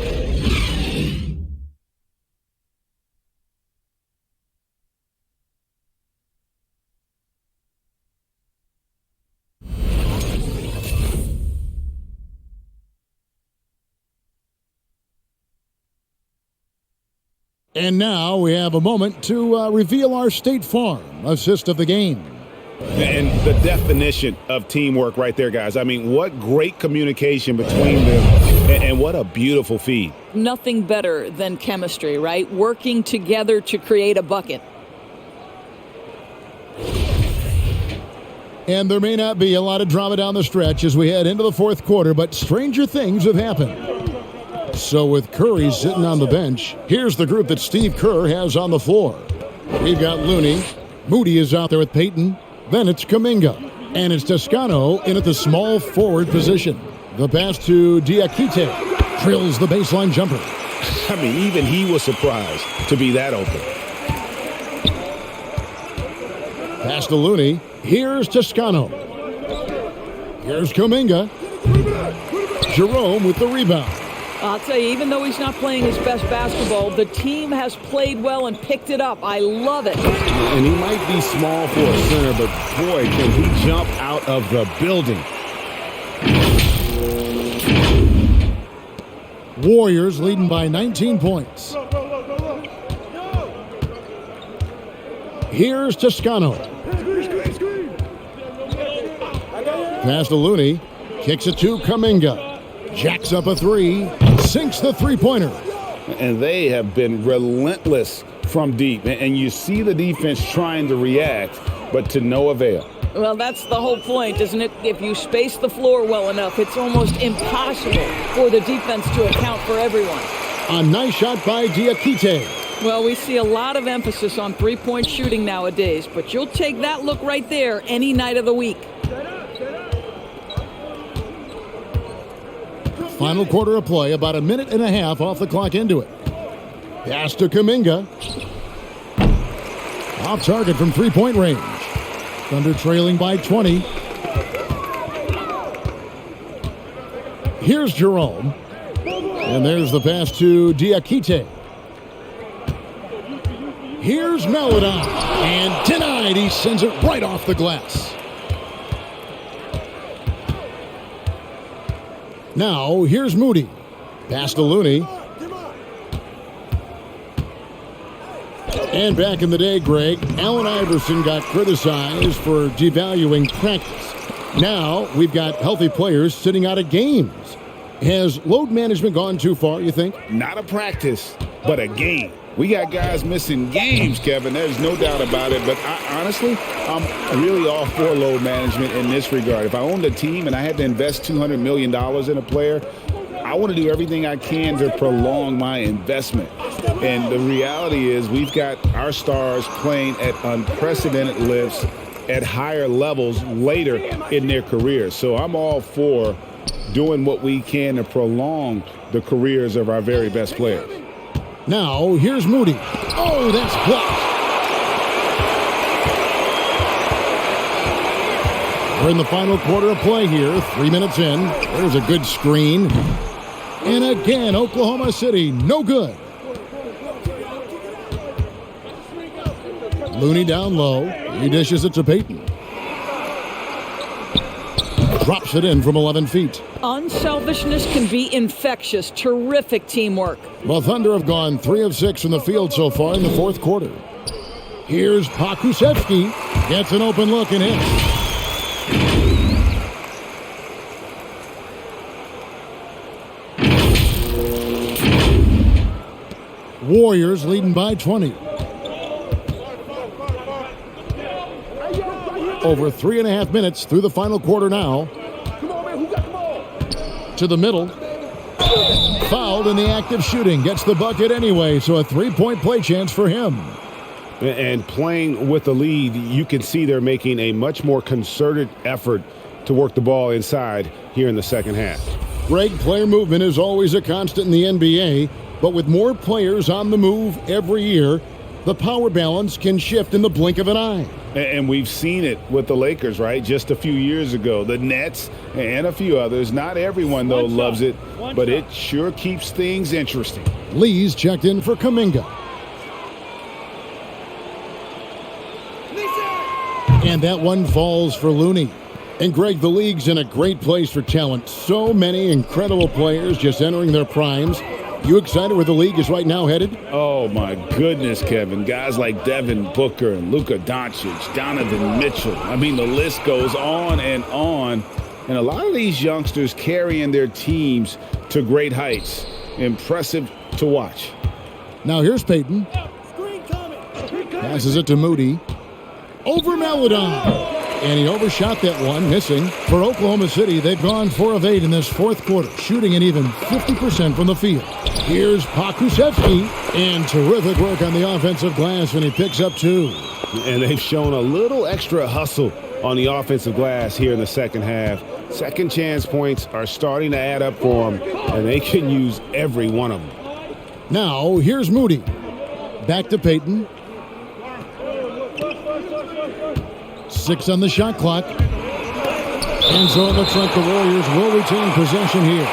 And now we have a moment to reveal our State Farm assist of the game. And the definition of teamwork right there, guys. I mean, what great communication between them, and what a beautiful feed. Nothing better than chemistry, right? Working together to create a bucket. And there may not be a lot of drama down the stretch as we head into the fourth quarter, but stranger things have happened. So with Curry sitting on the bench, here's the group that Steve Kerr has on the floor. We've got Looney. Moody is out there with Payton. Then it's Kuminga. And it's Toscano in at the small forward position. The pass to Diakite. Drills the baseline jumper. I mean, even he was surprised to be that open. Pass to Looney. Here's Toscano. Here's Kuminga. Jerome with the rebound. I'll tell you, even though he's not playing his best basketball, the team has played well and picked it up. I love it. And he might be small for a center, but boy, can he jump out of the building. Warriors leading by 19 points. Here's Toscano. Pass to Looney. Kicks it to Kuminga. Jacks up a 3. Sinks the three-pointer. And they have been relentless from deep. And you see the defense trying to react, but to no avail. Well, that's the whole point, isn't it? If you space the floor well enough, it's almost impossible for the defense to account for everyone. A nice shot by Diakite. Well, we see a lot of emphasis on three-point shooting nowadays, but you'll take that look right there any night of the week. Final quarter of play, about a minute and a half off the clock into it. Pass to Kuminga. Off target from three-point range. Thunder trailing by 20. Here's Jerome. And there's the pass to Diakite. Here's Maladon. And denied. He sends it right off the glass. Now, here's Moody. Pass to Looney. And back in the day, Greg, Allen Iverson got criticized for devaluing practice. Now, we've got healthy players sitting out of games. Has load management gone too far, you think? Not a practice, but a game. We got guys missing games, Kevin. There's no doubt about it. But honestly, I'm really all for load management in this regard. If I owned a team and I had to invest $200 million in a player, I I want to do everything I can to prolong my investment. And the reality is we've got our stars playing at unprecedented lifts at higher levels later in their careers. So I'm all for doing what we can to prolong the careers of our very best players. Now, here's Moody. Oh, that's blocked. We're in the final quarter of play here, 3 minutes in. There's a good screen. And again, Oklahoma City, no good. Looney down low. He dishes it to Payton. Drops it in from 11 feet. Unselfishness can be infectious. Terrific teamwork. The Thunder have gone 3 of 6 from the field so far in the fourth quarter. Here's Pokusevski. Gets an open look and hits. Warriors leading by 20. Over 3.5 minutes through the final quarter now. To the middle. Fouled in the act of shooting. Gets the bucket anyway, so a 3-point play chance for him. And playing with the lead, you can see they're making a much more concerted effort to work the ball inside here in the second half. Greg, player movement is always a constant in the NBA, but with more players on the move every year, the power balance can shift in the blink of an eye. And we've seen it with the Lakers, right? Just a few years ago. The Nets and a few others. Not everyone, though, loves it, but it sure keeps things interesting. Lee's checked in for Kuminga. And that one falls for Looney. And Greg, the league's in a great place for talent. So many incredible players just entering their primes. You excited where the league is right now headed? Oh, my goodness, Kevin. Guys like Devin Booker and Luka Doncic, Donovan Mitchell. I mean, the list goes on and on. And a lot of these youngsters carrying their teams to great heights. Impressive to watch. Now here's Payton. Passes it to Moody. Over Maledon. And he overshot that one, missing. For Oklahoma City, they've gone 4 of 8 in this fourth quarter, shooting an even 50% from the field. Here's Pokusevski, and terrific work on the offensive glass when he picks up 2. And they've shown a little extra hustle on the offensive glass here in the second half. Second chance points are starting to add up for them, and they can use every one of them. Now, here's Moody. Back to Payton. 6 on the shot clock. And so it looks like the Warriors will retain possession here.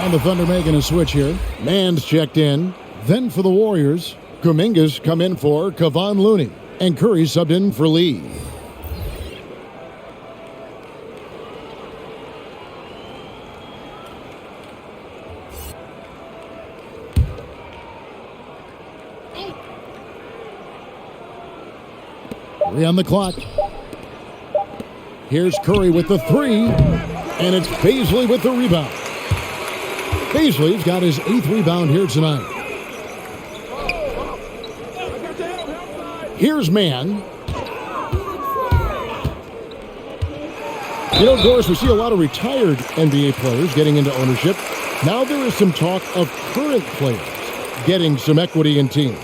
And the Thunder making a switch here. Mann's checked in. Then for the Warriors, Kuminga's come in for Kevon Looney. And Curry subbed in for Lee. Three on the clock. Here's Curry with the 3. And it's Paisley with the rebound. Paisley's got his 8th rebound here tonight. Here's Mann. You know, Doris, we see a lot of retired NBA players getting into ownership. Now there is some talk of current players getting some equity in teams.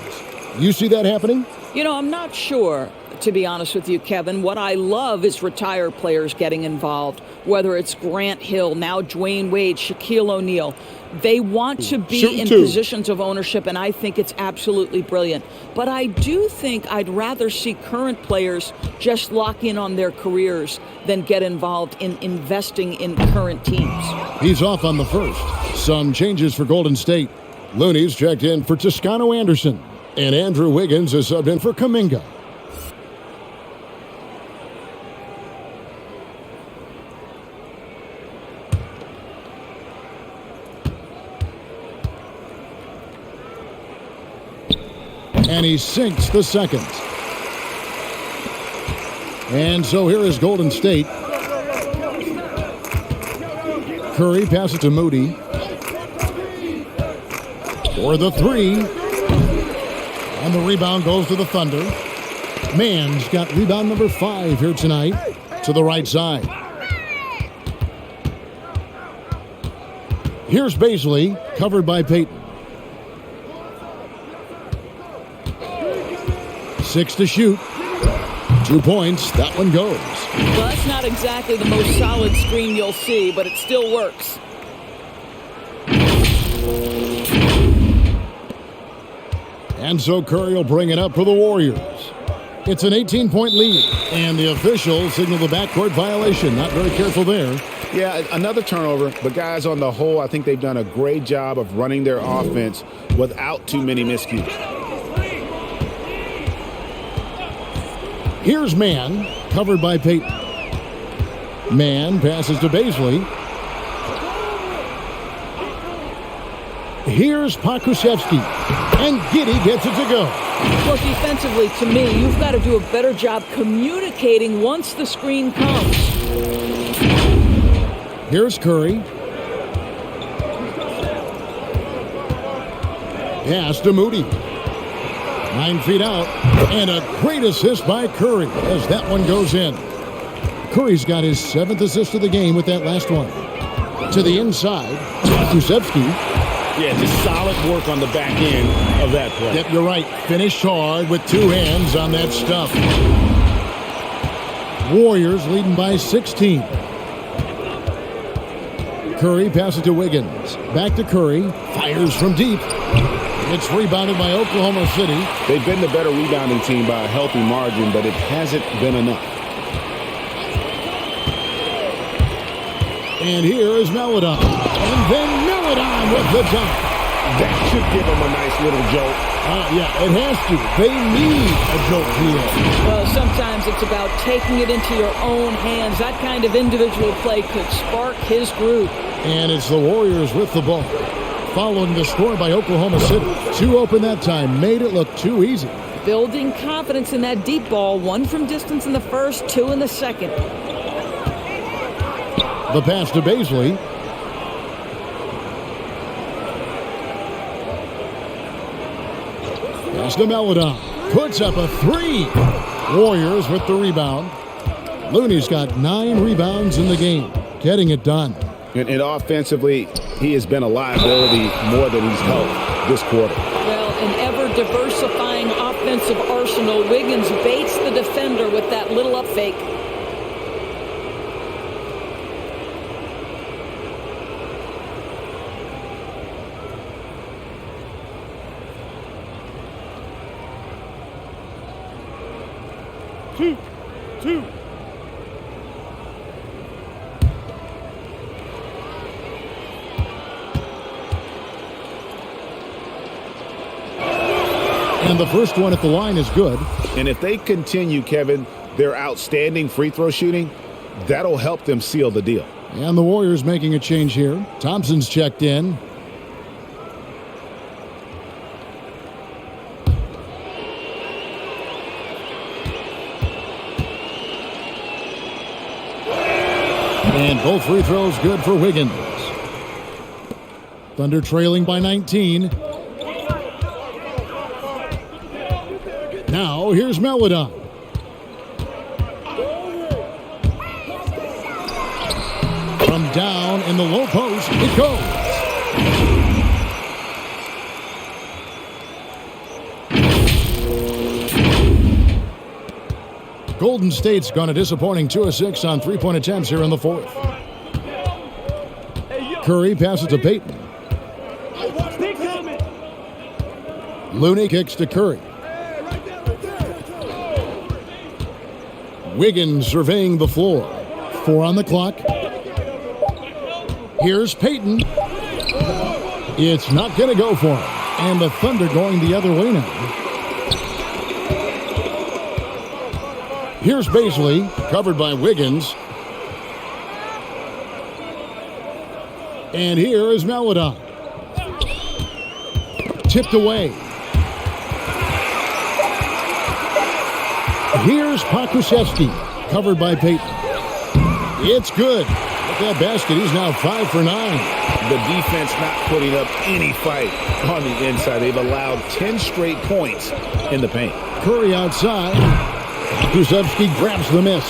You see that happening? You know, I'm not sure, to be honest with you, Kevin. What I love is retired players getting involved, whether it's Grant Hill, now Dwayne Wade, Shaquille O'Neal. They want to be in positions of ownership, and I think it's absolutely brilliant. But I do think I'd rather see current players just lock in on their careers than get involved in investing in current teams. He's off on the first. Some changes for Golden State. Looney's checked in for Toscano Anderson, and Andrew Wiggins is subbed in for Kuminga. And he sinks the second. And so here is Golden State. Curry passes to Moody. For the 3. And the rebound goes to the Thunder. Mann's got rebound number 5 here tonight to the right side. Here's Baisley, covered by Payton. 6 to shoot. 2 points. That one goes. Well, that's not exactly the most solid screen you'll see, but it still works. And so Curry will bring it up for the Warriors. It's an 18-point lead, and the officials signal the backcourt violation. Not very careful there. Yeah, another turnover, but guys, on the whole, I think they've done a great job of running their offense without too many miscues. Here's Mann, covered by Payton. Mann passes to Baisley. Here's Pokusevski, and Giddey gets it to go. Well, defensively, to me, you've got to do a better job communicating once the screen comes. Here's Curry. Pass to Moody. 9 feet out, and a great assist by Curry as that one goes in. Curry's got his 7th assist of the game with that last one. To the inside, Pokusevski. Yeah, just solid work on the back end of that play. Yep, you're right. Finished hard with 2 hands on that stuff. Warriors leading by 16. Curry passes to Wiggins. Back to Curry. Fires from deep. It's rebounded by Oklahoma City. They've been the better rebounding team by a healthy margin, but it hasn't been enough. And here is Melodon. And then Melodon with the dunk. That should give them a nice little jolt. Yeah, it has to. They need a jolt here. Well, sometimes it's about taking it into your own hands. That kind of individual play could spark his group. And it's the Warriors with the ball. Following the score by Oklahoma City. 2 open that time. Made it look too easy. Building confidence in that deep ball. 1 from distance in the first, 2 in the second. The pass to Baisley. Pass to Melodon. Puts up a 3. Warriors with the rebound. Looney's got 9 rebounds in the game. Getting it done. And offensively, he has been a liability more than he's helped this quarter. Well, an ever-diversifying offensive arsenal. Wiggins baits the defender with that little up fake. Two. And the first one at the line is good. And if they continue, Kevin, their outstanding free throw shooting, that'll help them seal the deal. And the Warriors making a change here. Thompson's checked in. And both free throws good for Wiggins. Thunder trailing by 19. Now here's Melodon. From down in the low post, it goes. Golden State's gone a disappointing 2 of 6 on 3-point attempts here in the 4th. Curry passes to Payton. Looney kicks to Curry. Wiggins surveying the floor. 4 on the clock. Here's Payton. It's not going to go for him. And the Thunder going the other way now. Here's Baisley, covered by Wiggins. And here is Melodon. Tipped away. Here's Pokusevski, covered by Payton. It's good. With that basket, he's now 5 for 9. The defense not putting up any fight on the inside. They've allowed 10 straight points in the paint. Curry outside. Pokusevski grabs the miss.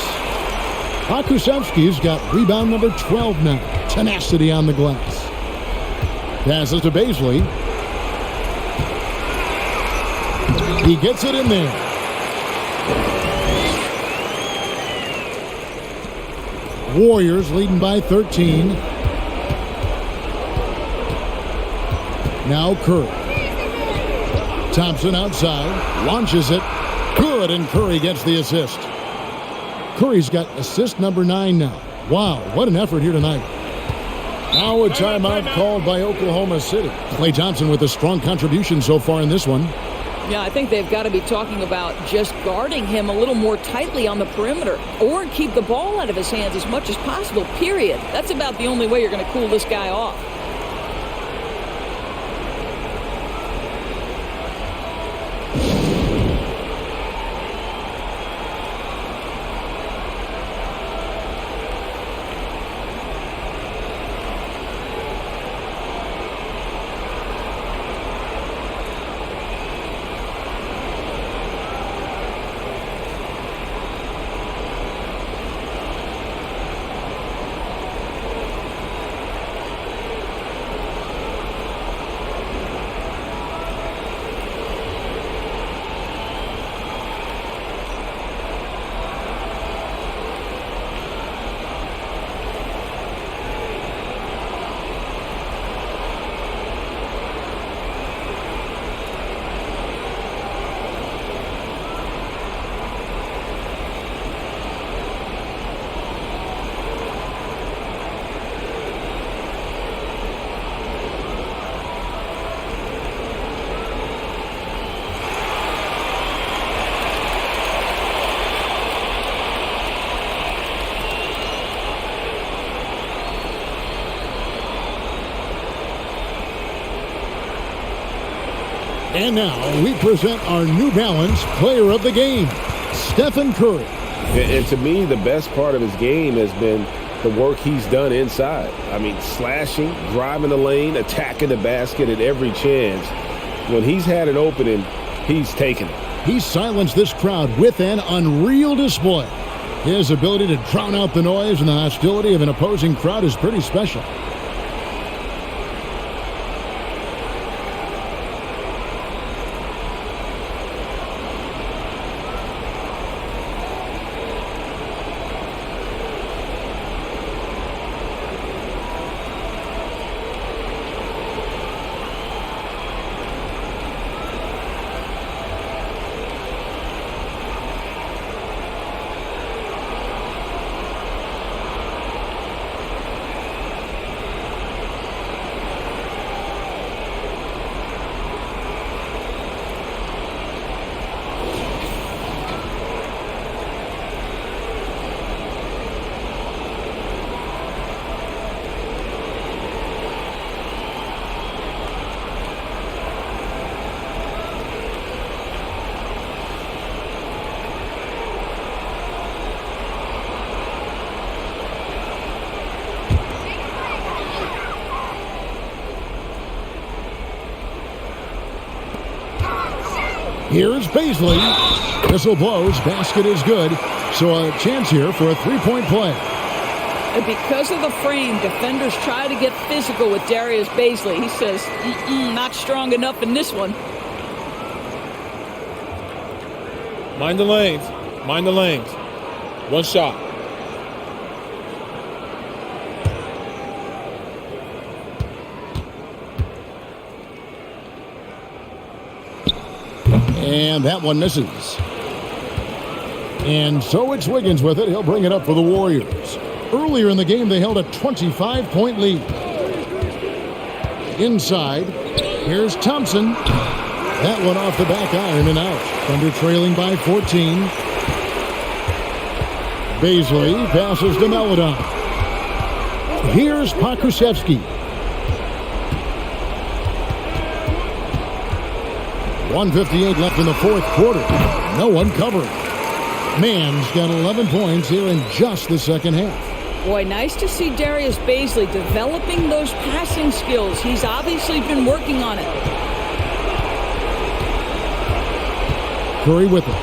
Pokusevski's got rebound number 12 now. Tenacity on the glass. Passes to Baisley. He gets it in there. Warriors leading by 13. Now Curry. Thompson outside. Launches it. Good, and Curry gets the assist. Curry's got assist number 9 now. Wow, what an effort here tonight. Now a timeout called by Oklahoma City. Klay Thompson with a strong contribution so far in this one. Yeah, I think they've got to be talking about just guarding him a little more tightly on the perimeter or keep the ball out of his hands as much as possible, period. That's about the only way you're going to cool this guy off. And now we present our New Balance Player of the Game, Stephen Curry. And to me, the best part of his game has been the work he's done inside. I mean, slashing, driving the lane, attacking the basket at every chance. When he's had an opening, he's taken it. He silenced this crowd with an unreal display. His ability to drown out the noise and the hostility of an opposing crowd is pretty special. Here's Baisley. Whistle blows. Basket is good. So a chance here for a three-point play. And because of the frame, defenders try to get physical with Darius Baisley. He says, not strong enough in this one. Mind the lanes. Mind the lanes. One shot. And that one misses. And so it's Wiggins with it. He'll bring it up for the Warriors. Earlier in the game, they held a 25-point lead. Inside, here's Thompson. That one off the back iron and out. Thunder trailing by 14. Baisley passes to Melodon. Here's Pokusevski. 1:58 left in the fourth quarter. No one covering. Mann's got 11 points here in just the second half. Boy, nice to see Darius Baisley developing those passing skills. He's obviously been working on it. Curry with it.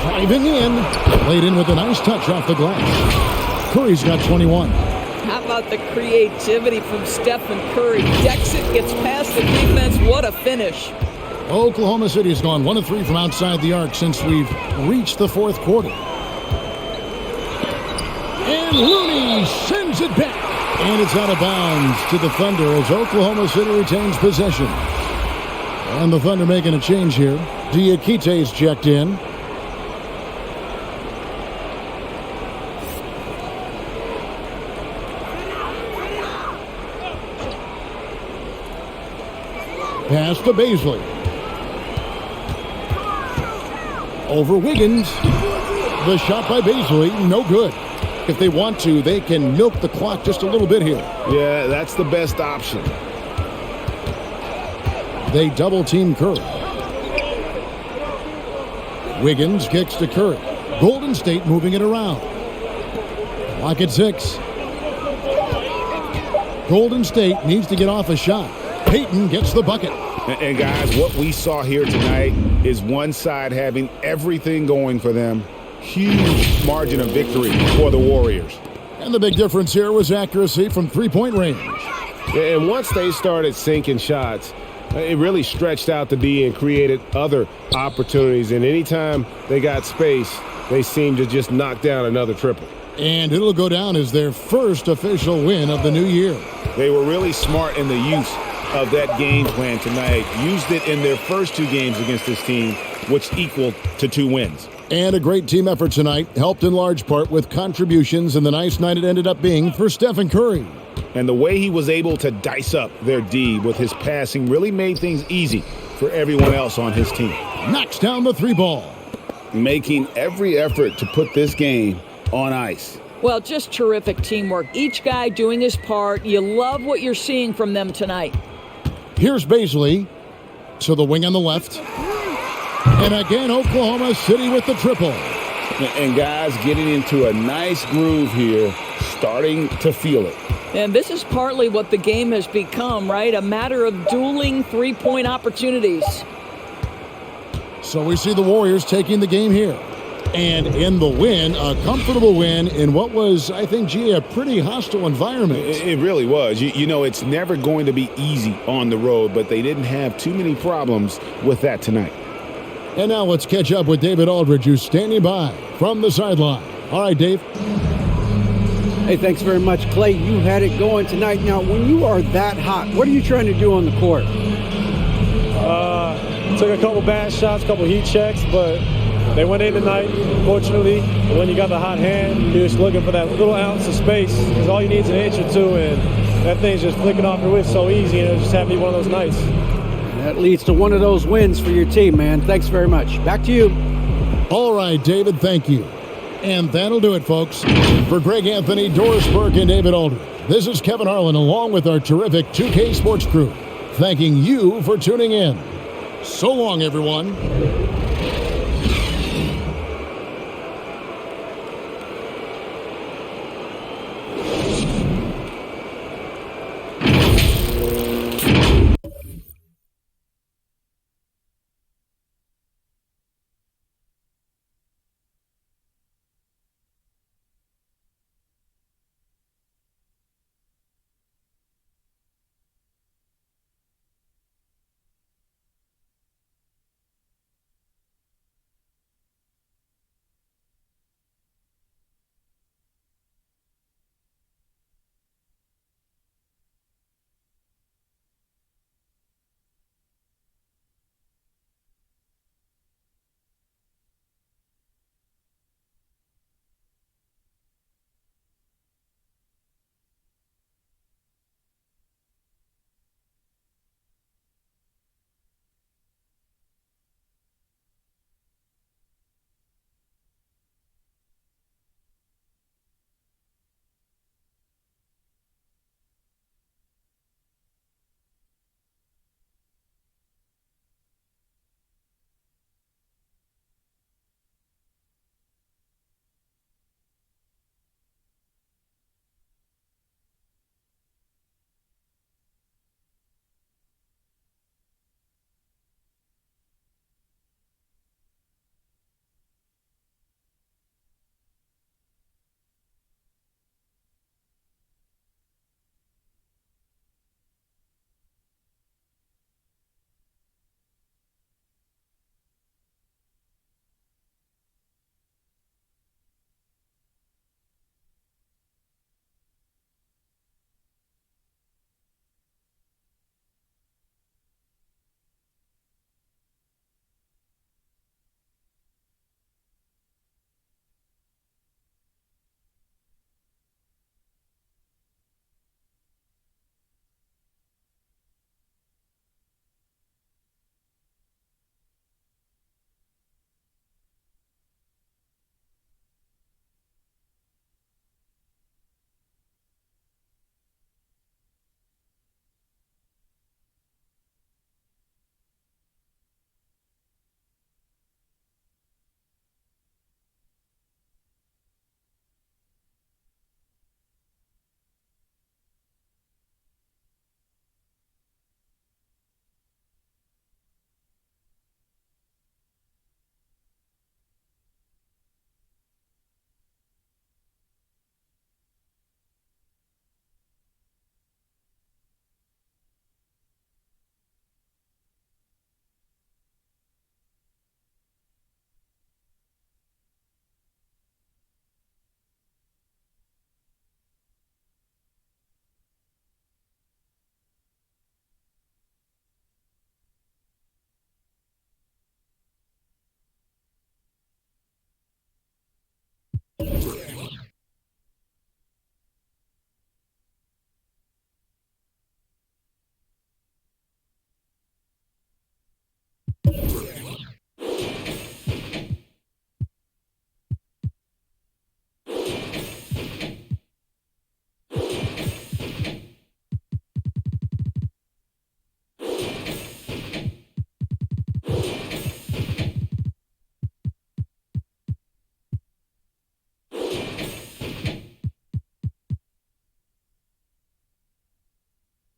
Driving in. Played in with a nice touch off the glass. Curry's got 21. How about the creativity from Stephen Curry? Decks it, gets past the defense. What a finish. Oklahoma City has gone 1 of 3 from outside the arc since we've reached the fourth quarter. And Looney sends it back. And it's out of bounds to the Thunder as Oklahoma City retains possession. And the Thunder making a change here. Diakite's checked in. Pass to Baisley. Over Wiggins. The shot by Baisley, no good. If they want to, they can milk the clock just a little bit here. Yeah, that's the best option. They double-team Curry. Wiggins kicks to Curry. Golden State moving it around. Clock at 6. Golden State needs to get off a shot. Payton gets the bucket. And guys, what we saw here tonight is one side having everything going for them. Huge margin of victory for the Warriors. And the big difference here was accuracy from three-point range. And once they started sinking shots, it really stretched out the D and created other opportunities. And anytime they got space, they seemed to just knock down another triple. And it'll go down as their first official win of the new year. They were really smart in the use of that game plan tonight. Used it in their first 2 games against this team, which equaled to 2 wins. And a great team effort tonight, helped in large part with contributions and the nice night it ended up being for Stephen Curry. And the way he was able to dice up their D with his passing really made things easy for everyone else on his team. Knocks down the 3 ball. Making every effort to put this game on ice. Well, just terrific teamwork. Each guy doing his part. You love what you're seeing from them tonight. Here's Baisley to the wing on the left. And again, Oklahoma City with the triple. And guys getting into a nice groove here, starting to feel it. And this is partly what the game has become, right? A matter of dueling three-point opportunities. So we see the Warriors taking the game here. And in the win, a comfortable win in what was, I think, a pretty hostile environment. It really was. You know, it's never going to be easy on the road, but they didn't have too many problems with that tonight. And now let's catch up with David Aldridge, who's standing by from the sideline. All right, Dave. Hey, thanks very much, Clay. You had it going tonight. Now, when you are that hot, what are you trying to do on the court? Took a couple bad shots, a couple heat checks, but they went in tonight, fortunately. But when you got the hot hand, you're just looking for that little ounce of space, because all you need is an inch or two, and that thing's just flicking off your wrist so easy, and it just happened to be one of those nights. That leads to one of those wins for your team, man. Thanks very much. Back to you. All right, David, thank you. And that'll do it, folks. For Greg Anthony, Doris Burke, and David Aldridge, this is Kevin Harlan along with our terrific 2K Sports crew, thanking you for tuning in. So long, everyone.